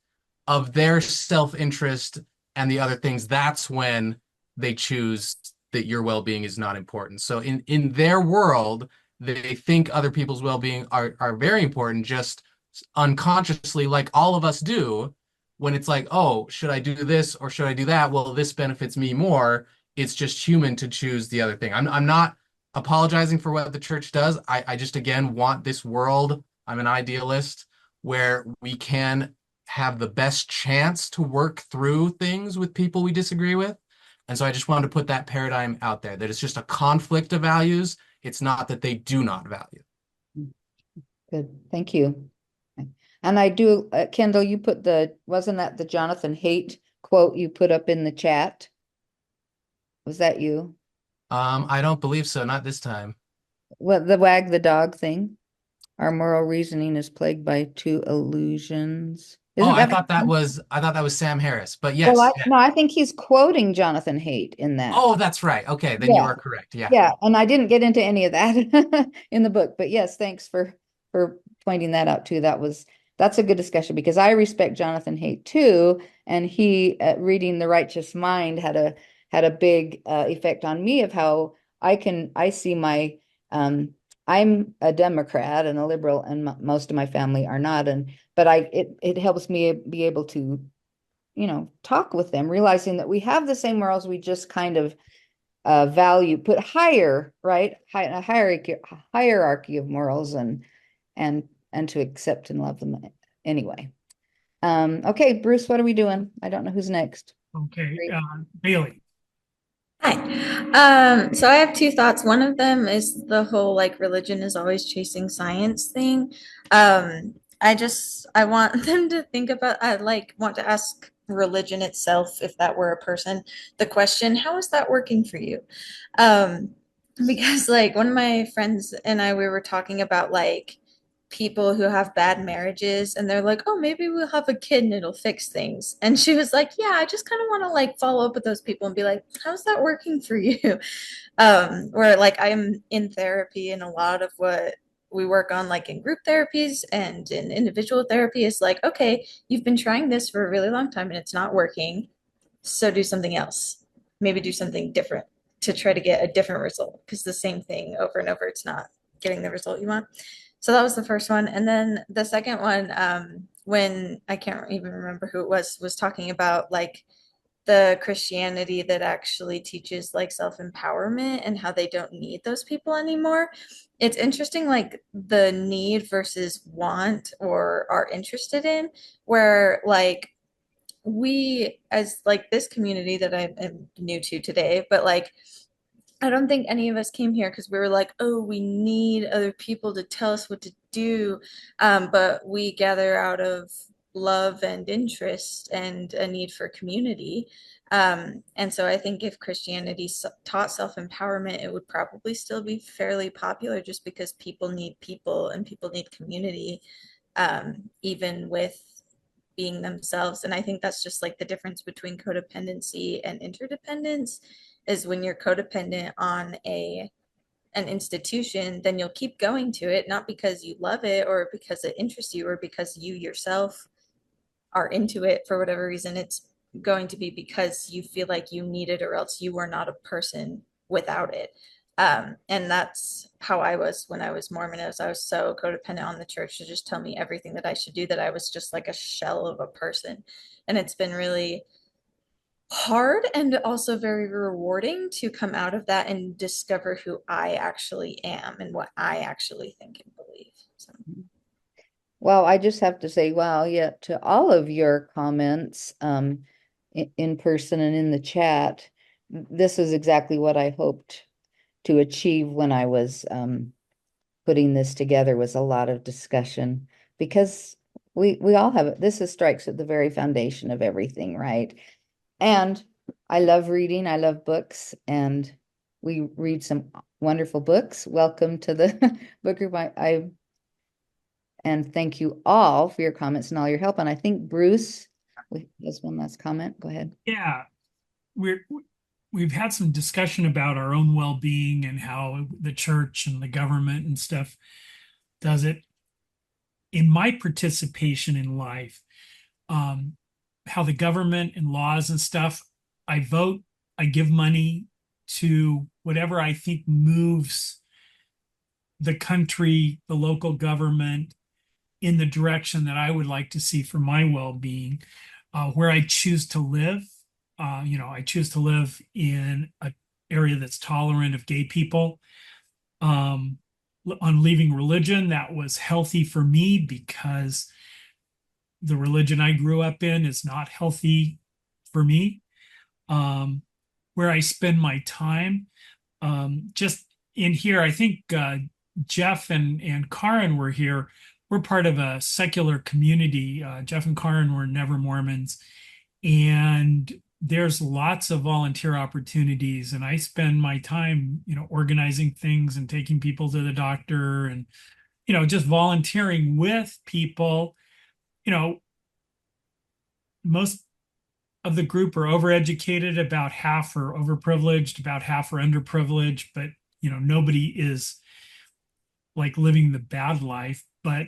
Speaker 13: of their self-interest and the other things, that's when they choose that your well-being is not important. So in their world, they think other people's well-being are very important, just unconsciously, like all of us do, when it's like, oh, should I do this or should I do that? Well, this benefits me more. It's just human to choose the other thing. I'm not apologizing for what the church does. I just, again, want this world, I'm an idealist, where we can have the best chance to work through things with people we disagree with. And so I just wanted to put that paradigm out there, that it's just a conflict of values. It's not that they do not value.
Speaker 4: Good. Thank you. And I do, Kendall, you put wasn't that the Jonathan Haidt quote you put up in the chat? Was that you?
Speaker 13: I don't believe so. Not this time.
Speaker 4: What, the wag the dog thing? Our moral reasoning is plagued by two illusions.
Speaker 13: I thought that was Sam Harris, but yes.
Speaker 4: Well, I think he's quoting Jonathan Haidt in that.
Speaker 13: Oh, that's right. Okay, then you are correct. Yeah.
Speaker 4: Yeah, and I didn't get into any of that in the book, but yes, thanks for pointing that out too. That was that's a good discussion because I respect Jonathan Haidt too, and he reading The Righteous Mind had a big effect on me of how I see my I'm a Democrat and a liberal, and most of my family are not, but it helps me be able to, talk with them, realizing that we have the same morals, we just kind of put higher, right? A hierarchy of morals and to accept and love them anyway. Okay, Bruce, what are we doing? I don't know who's next.
Speaker 3: Okay, Bailey.
Speaker 8: Hi. So I have two thoughts. One of them is the whole like religion is always chasing science thing. I want them to think about, I like want to ask religion itself, if that were a person, the question, how is that working for you? Because like one of my friends and I, we were talking about like people who have bad marriages and they're like, oh, maybe we'll have a kid and it'll fix things. And she was like, yeah, I just kind of want to like follow up with those people and be like, how's that working for you? Where like I'm in therapy, and a lot of what we work on like in group therapies and in individual therapy is like, okay, you've been trying this for a really long time and it's not working. So do something else. Maybe do something different to try to get a different result, because the same thing over and over, it's not getting the result you want. So that was the first one. And then the second one, when I can't even remember who it was talking about like the Christianity that actually teaches like self-empowerment and how they don't need those people anymore. It's interesting, like the need versus want or are interested in, where like we as like this community that I am new to today, but like I don't think any of us came here because we were like, oh, we need other people to tell us what to do. But we gather out of love and interest and a need for community. And so I think if Christianity taught self-empowerment, it would probably still be fairly popular just because people need people and people need community, even with being themselves. And I think that's just like the difference between codependency and interdependence is when you're codependent on an institution, then you'll keep going to it, not because you love it or because it interests you or because you yourself are into it for whatever reason. It's going to be because you feel like you need it or else you are not a person without it. And that's how I was when I was Mormon. I was so codependent on the church to just tell me everything that I should do that I was just like a shell of a person. And it's been really hard and also very rewarding to come out of that and discover who I actually am and what I actually think and believe. So.
Speaker 4: Well, I just have to say, wow, yeah, to all of your comments in person and in the chat, this is exactly what I hoped to achieve when I was putting this together, was a lot of discussion, because we all have it. This strikes at the very foundation of everything, right? And I love reading. I love books, and we read some wonderful books. Welcome to the book group. And thank you all for your comments and all your help. And I think Bruce has one last comment. Go ahead.
Speaker 3: Yeah, we've had some discussion about our own well-being and how the church and the government and stuff does it. In my participation in life, how the government and laws and stuff, I vote, I give money to whatever I think moves the country, the local government in the direction that I would like to see for my well-being. Where I choose to live, I choose to live in an area that's tolerant of gay people. On leaving religion, that was healthy for me because the religion I grew up in is not healthy for me. Where I spend my time, just in here, I think Jeff and Karin were here. We're part of a secular community. Jeff and Karin were never Mormons, and there's lots of volunteer opportunities. And I spend my time, organizing things and taking people to the doctor and, just volunteering with people. Most of the group are overeducated, about half are overprivileged, about half are underprivileged, but, nobody is like living the bad life. But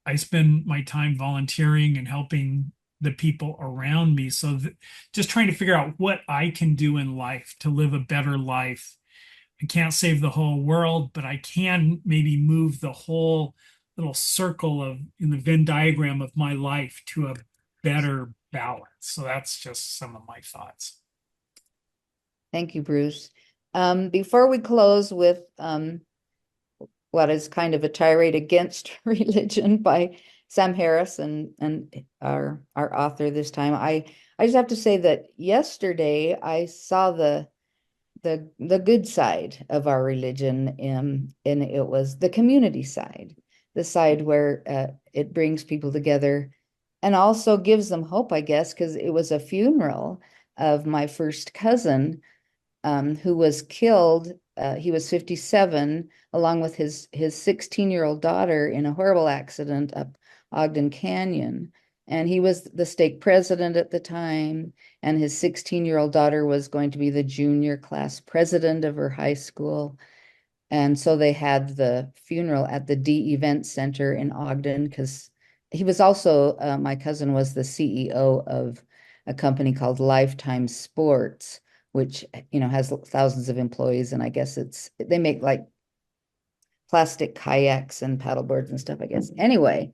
Speaker 3: I spend my time volunteering and helping the people around me. So just trying to figure out what I can do in life to live a better life. I can't save the whole world, but I can maybe move the whole little circle of in the Venn diagram of my life to a better balance. So that's just some of my thoughts.
Speaker 4: Thank you, Bruce. Before we close with what is kind of a tirade against religion by Sam Harris and our author this time, I just have to say that yesterday I saw the good side of our religion, and it was the community side, the side where it brings people together and also gives them hope, I guess, because it was a funeral of my first cousin who was killed. He was 57, along with his 16-year-old daughter in a horrible accident up Ogden Canyon. And he was the stake president at the time, and his 16-year-old daughter was going to be the junior class president of her high school. And so they had the funeral at the D Event Center in Ogden, because he was also, my cousin was the CEO of a company called Lifetime Sports, which, has thousands of employees. And I guess they make like plastic kayaks and paddleboards and stuff, I guess. Anyway,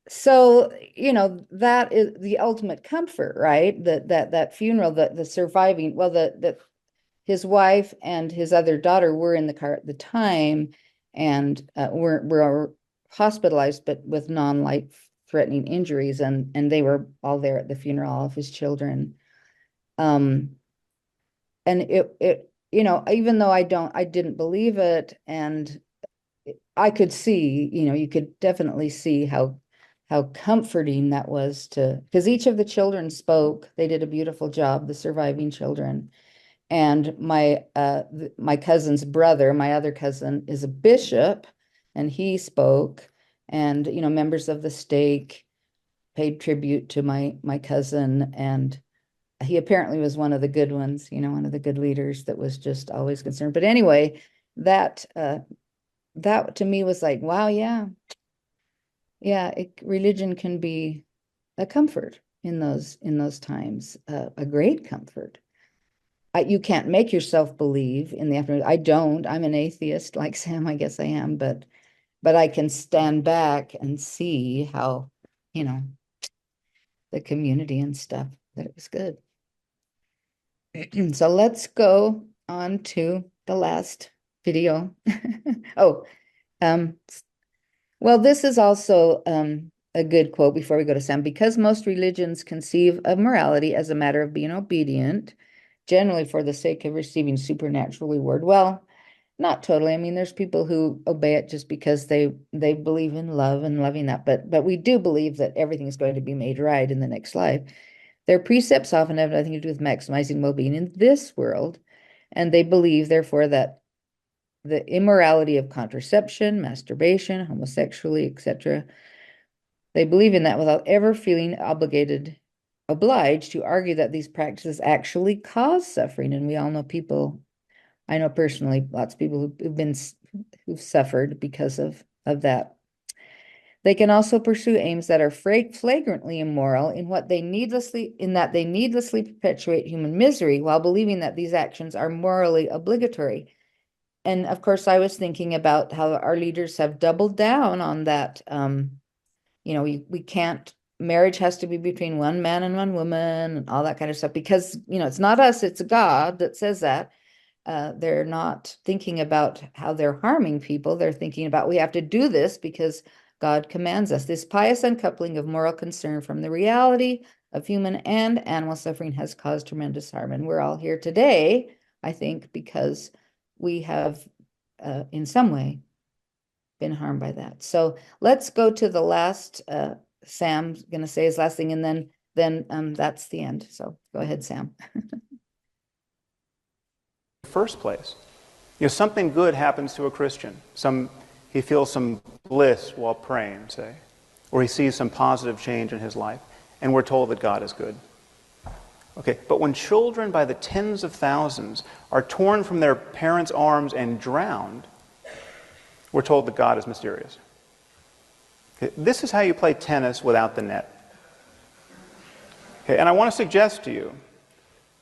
Speaker 4: so, that is the ultimate comfort, right? That funeral, the surviving, well, his wife and his other daughter were in the car at the time and were hospitalized, but with non-life-threatening injuries, and they were all there at the funeral, all of his children. And it even though I didn't believe it, and I could see, you could definitely see how comforting that was, because each of the children spoke. They did a beautiful job, the surviving children. And my cousin's brother, my other cousin, is a bishop, and he spoke. And members of the stake paid tribute to my cousin, and he apparently was one of the good ones, one of the good leaders that was just always concerned. But anyway, that to me was like, wow, yeah, religion can be a comfort in those times, a great comfort. You can't make yourself believe in the afternoon. I don't. I'm an atheist like Sam. I guess I am, but I can stand back and see how, the community and stuff, that it was good. So let's go on to the last video. Oh, well, this is also a good quote before we go to Sam. Because most religions conceive of morality as a matter of being obedient, generally for the sake of receiving supernatural reward. Well, not totally. I mean, there's people who obey it just because they believe in love and loving that, but we do believe that everything is going to be made right in the next life. Their precepts often have nothing to do with maximizing well-being in this world, and they believe, therefore, that the immorality of contraception, masturbation, homosexuality, etc., they believe in that without ever feeling obliged to argue that these practices actually cause suffering. And we all know people, I know personally, lots of people who've suffered because of that. They can also pursue aims that are flagrantly immoral in that they needlessly perpetuate human misery while believing that these actions are morally obligatory. And of course, I was thinking about how our leaders have doubled down on that. We can't, marriage has to be between one man and one woman and all that kind of stuff, because, it's not us, it's God that says that. They're not thinking about how they're harming people. They're thinking about, we have to do this because God commands us. This pious uncoupling of moral concern from the reality of human and animal suffering has caused tremendous harm. And we're all here today, I think, because we have, in some way, been harmed by that. So let's go to the last, Sam's going to say his last thing, and then that's the end. So go ahead, Sam.
Speaker 18: First place, something good happens to a Christian. He feels some bliss while praying, say, or he sees some positive change in his life, and we're told that God is good. Okay, but when children by the tens of thousands are torn from their parents' arms and drowned, we're told that God is mysterious. Okay, this is how you play tennis without the net. Okay, and I want to suggest to you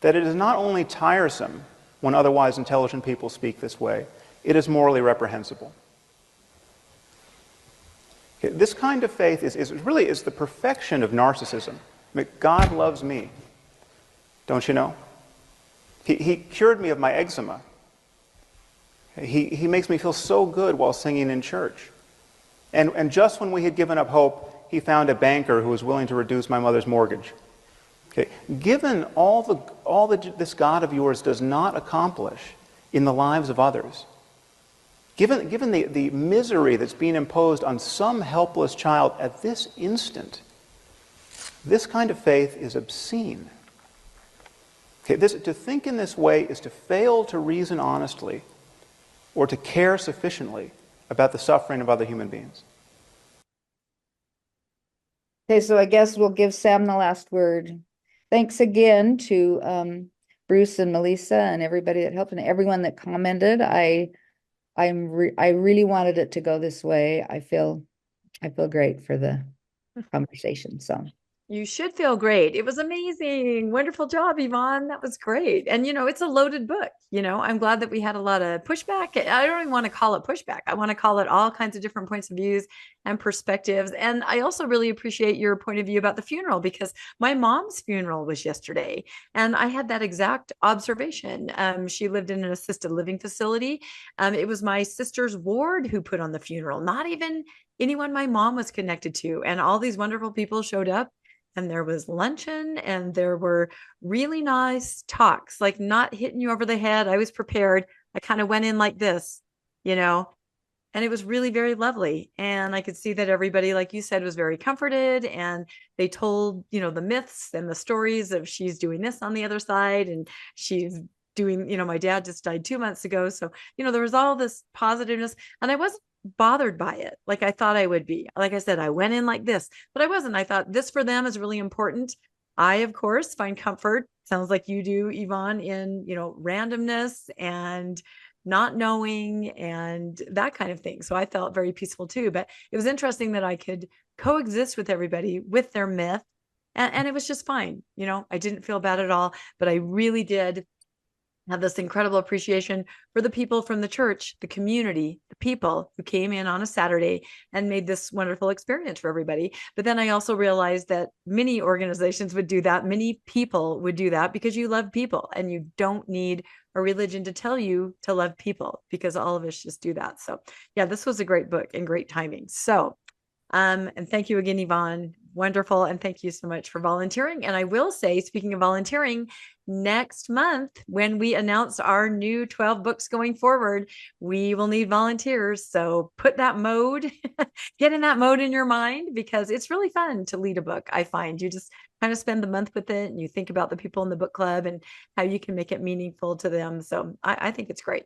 Speaker 18: that it is not only tiresome when otherwise intelligent people speak this way, it is morally reprehensible. Okay, this kind of faith is really the perfection of narcissism. I mean, God loves me, don't you know? He cured me of my eczema. He makes me feel so good while singing in church. And just when we had given up hope, he found a banker who was willing to reduce my mother's mortgage. Okay. Given all that this God of yours does not accomplish in the lives of others, given the misery that's being imposed on some helpless child at this instant, this kind of faith is obscene. Okay, to think in this way is to fail to reason honestly or to care sufficiently about the suffering of other human beings.
Speaker 4: Okay, so I guess we'll give Sam the last word. Thanks again to Bruce and Melissa and everybody that helped and everyone that commented. I really wanted it to go this way. I feel great for the conversation. So
Speaker 1: you should feel great. It was amazing. Wonderful job, Yvonne. That was great. And, it's a loaded book. I'm glad that we had a lot of pushback. I don't even want to call it pushback. I want to call it all kinds of different points of views and perspectives. And I also really appreciate your point of view about the funeral, because my mom's funeral was yesterday. And I had that exact observation. She lived in an assisted living facility. It was my sister's ward who put on the funeral, not even anyone my mom was connected to. And all these wonderful people showed up. And there was luncheon and there were really nice talks, like not hitting you over the head. I was prepared. I kind of went in like this, and it was really very lovely. And I could see that everybody, like you said, was very comforted. And they told, the myths and the stories of she's doing this on the other side. And she's doing, my dad just died 2 months ago. So, there was all this positiveness. And I wasn't bothered by it like I thought I would be. Like I said, I went in like this, but I wasn't. I thought this for them is really important. I, of course, find comfort, sounds like you do, Yvonne, in, randomness and not knowing and that kind of thing. So I felt very peaceful too. But it was interesting that I could coexist with everybody with their myth. And it was just fine. I didn't feel bad at all, but I really did have this incredible appreciation for the people from the church, the community, the people who came in on a Saturday and made this wonderful experience for everybody. But then I also realized that many organizations would do that. Many people would do that because you love people and you don't need a religion to tell you to love people, because all of us just do that. So yeah, this was a great book and great timing. So and thank you again, Yvonne. Wonderful. And thank you so much for volunteering. And I will say, speaking of volunteering, next month, when we announce our new 12 books going forward, we will need volunteers. So put that mode, get in that mode in your mind, because it's really fun to lead a book. I find you just kind of spend the month with it and you think about the people in the book club and how you can make it meaningful to them. So I think it's great.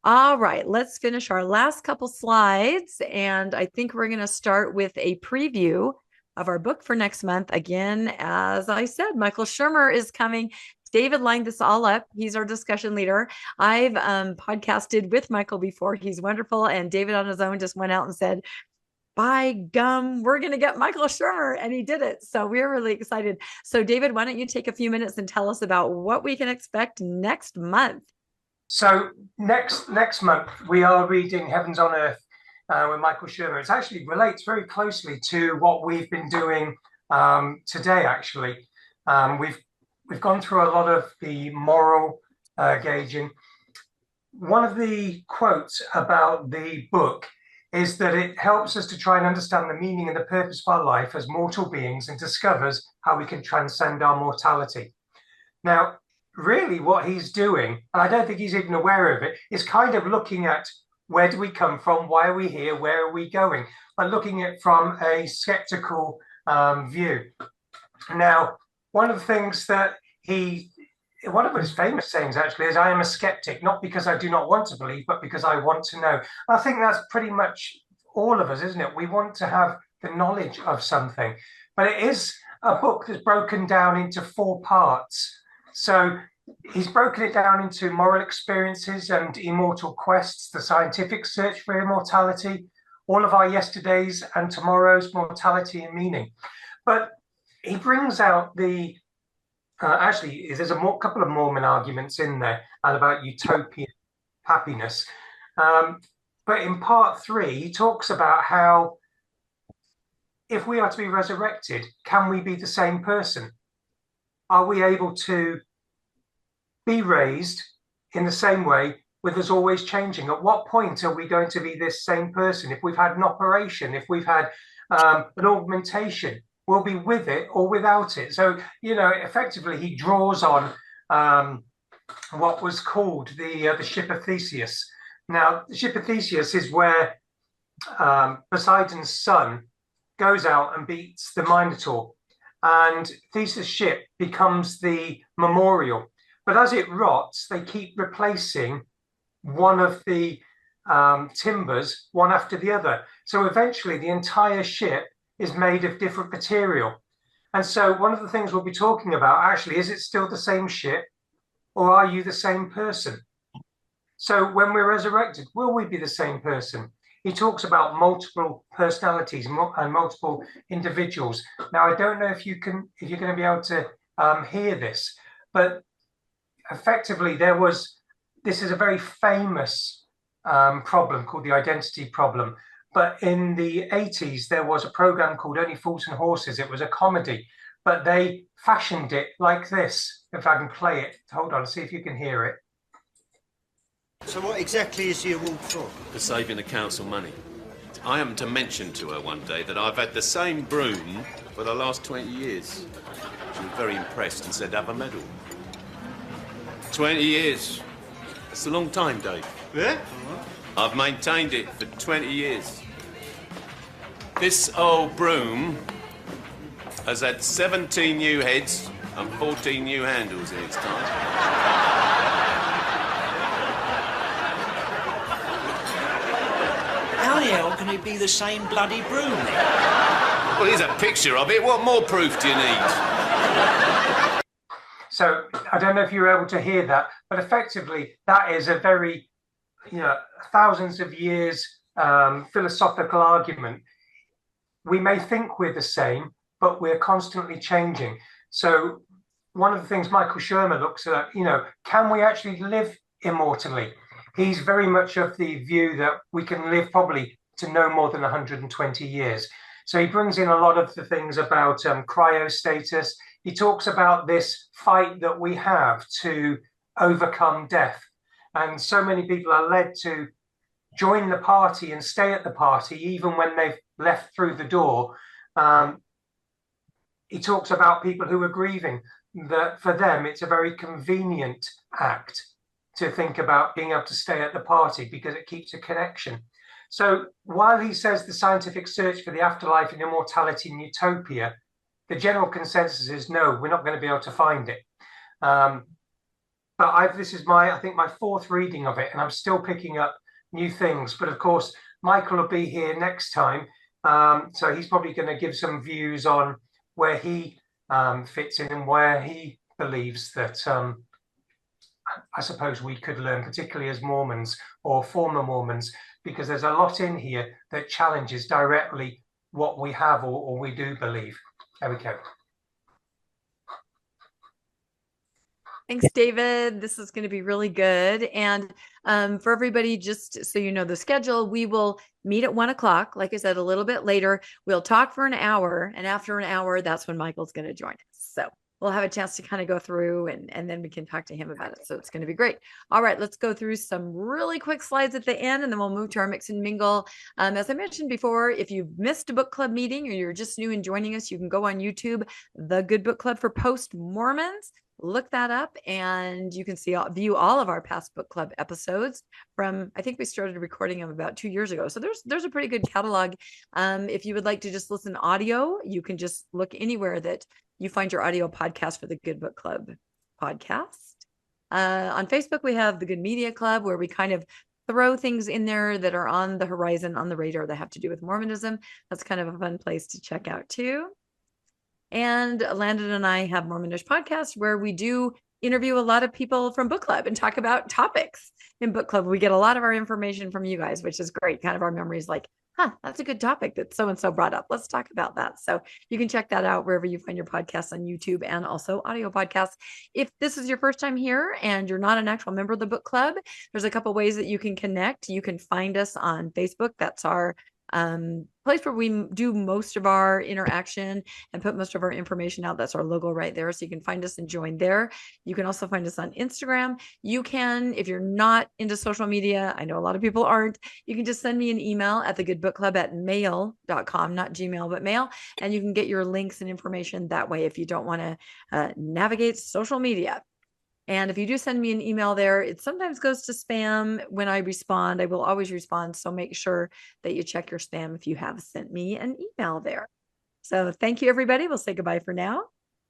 Speaker 1: All right, let's finish our last couple slides. And I think we're going to start with a preview of our book for next month. Again, as I said, Michael Shermer is coming. David lined this all up. He's our discussion leader. I've podcasted with Michael before. He's wonderful. And David on his own just went out and said, by gum, we're going to get Michael Shermer. And he did it. So we're really excited. So David, why don't you take a few minutes and tell us about what we can expect next month?
Speaker 14: So next month, we are reading Heavens on Earth with Michael Shermer. It actually relates very closely to what we've been doing today, actually. We've gone through a lot of the moral gauging. One of the quotes about the book is that it helps us to try and understand the meaning and the purpose of our life as mortal beings and discovers how we can transcend our mortality. Now, really what he's doing, and I don't think he's even aware of it, is kind of looking at where do we come from, why are we here, where are we going, but looking at it from a skeptical view. Now, one of the things that one of his famous sayings actually is, I am a skeptic, not because I do not want to believe, but because I want to know. I think that's pretty much all of us, isn't it? We want to have the knowledge of something, but it is a book that's broken down into 4 parts. So he's broken it down into moral experiences and immortal quests, the scientific search for immortality, all of our yesterdays and tomorrows, mortality and meaning. But he brings out the actually, there's a couple of Mormon arguments in there and about utopian happiness. But in part 3, he talks about how if we are to be resurrected, can we be the same person? Are we able to be raised in the same way with us always changing? At what point are we going to be this same person? If we've had an operation, if we've had an augmentation, we'll be with it or without it. So, effectively, he draws on what was called the ship of Theseus. Now, the ship of Theseus is where Poseidon's son goes out and beats the Minotaur, and Theseus' ship becomes the memorial. But as it rots, they keep replacing one of the timbers, one after the other. So eventually, the entire ship is made of different material. And so one of the things we'll be talking about actually, is it still the same ship, or are you the same person? So when we're resurrected, will we be the same person? He talks about multiple personalities and multiple individuals. Now, I don't know if you're going to be able to hear this, but effectively this is a very famous problem called the identity problem. But in the 80s, there was a program called Only Fools and Horses. It was a comedy, but they fashioned it like this. If I can play it, hold on, see if you can hear it.
Speaker 19: So what exactly is the award for?
Speaker 20: For saving the council money. I happened to mention to her one day that I've had the same broom for the last 20 years. She was very impressed and said, have a medal. 20 years. That's a long time, Dave.
Speaker 19: Yeah?
Speaker 20: I've maintained it for 20 years. This old broom has had 17 new heads and 14 new handles in its time.
Speaker 19: How the hell can it be the same bloody broom then?
Speaker 20: Well, here's a picture of it. What more proof do you need?
Speaker 14: So I don't know if you were able to hear that, but effectively that is a very, thousands of years philosophical argument. We may think we're the same, but we're constantly changing. So one of the things Michael Shermer looks at, can we actually live immortally? He's very much of the view that we can live probably to no more than 120 years. So he brings in a lot of the things about cryostatus. He talks about this fight that we have to overcome death. And so many people are led to join the party and stay at the party, even when they've left through the door. He talks about people who are grieving, that for them, it's a very convenient act to think about being able to stay at the party because it keeps a connection. So while he says the scientific search for the afterlife and immortality and utopia, the general consensus is no, we're not going to be able to find it. But this is I think my 4th reading of it, and I'm still picking up new things. But of course, Michael will be here next time. So he's probably going to give some views on where he fits in and where he believes that I suppose we could learn, particularly as Mormons or former Mormons, because there's a lot in here that challenges directly what we have or we do believe. There we go.
Speaker 1: Thanks, David. This is going to be really good. And for everybody, just so you know the schedule, we will meet at 1 o'clock. Like I said, a little bit later, we'll talk for an hour. And after an hour, that's when Michael's going to join us. So we'll have a chance to kind of go through and then we can talk to him about it. So it's going to be great. All right, let's go through some really quick slides at the end and then we'll move to our mix and mingle. As I mentioned before, if you've missed a book club meeting or you're just new and joining us, you can go on YouTube, The Good Book Club for Post-Mormons. Look that up and you can view all of our past book club episodes from, I think we started recording them about 2 years ago. So there's a pretty good catalog. If you would like to just listen audio, you can just look anywhere that you find your audio podcast for the Good Book Club podcast. On Facebook, we have the Good Media Club, where we kind of throw things in there that are on the horizon, on the radar, that have to do with Mormonism. That's kind of a fun place to check out too. And Landon and I have Mormonish podcast, where we do interview a lot of people from book club and talk about topics in book club. We get a lot of our information from you guys, which is great. Kind of our memories like, that's a good topic that so-and-so brought up. Let's talk about that. So you can check that out wherever you find your podcasts on YouTube and also audio podcasts. If this is your first time here and you're not an actual member of the book club, there's a couple ways that you can connect. You can find us on Facebook. That's our place where we do most of our interaction and put most of our information out. That's our logo right there. So you can find us and join there. You can also find us on Instagram. You can, if you're not into social media, I know a lot of people aren't, you can just send me an email at thegoodbookclub@mail.com, not Gmail, but mail. And you can get your links and information that way if you don't want to navigate social media. And if you do send me an email there, it sometimes goes to spam when I respond. I will always respond. So make sure that you check your spam if you have sent me an email there. So thank you, everybody. We'll say goodbye for now.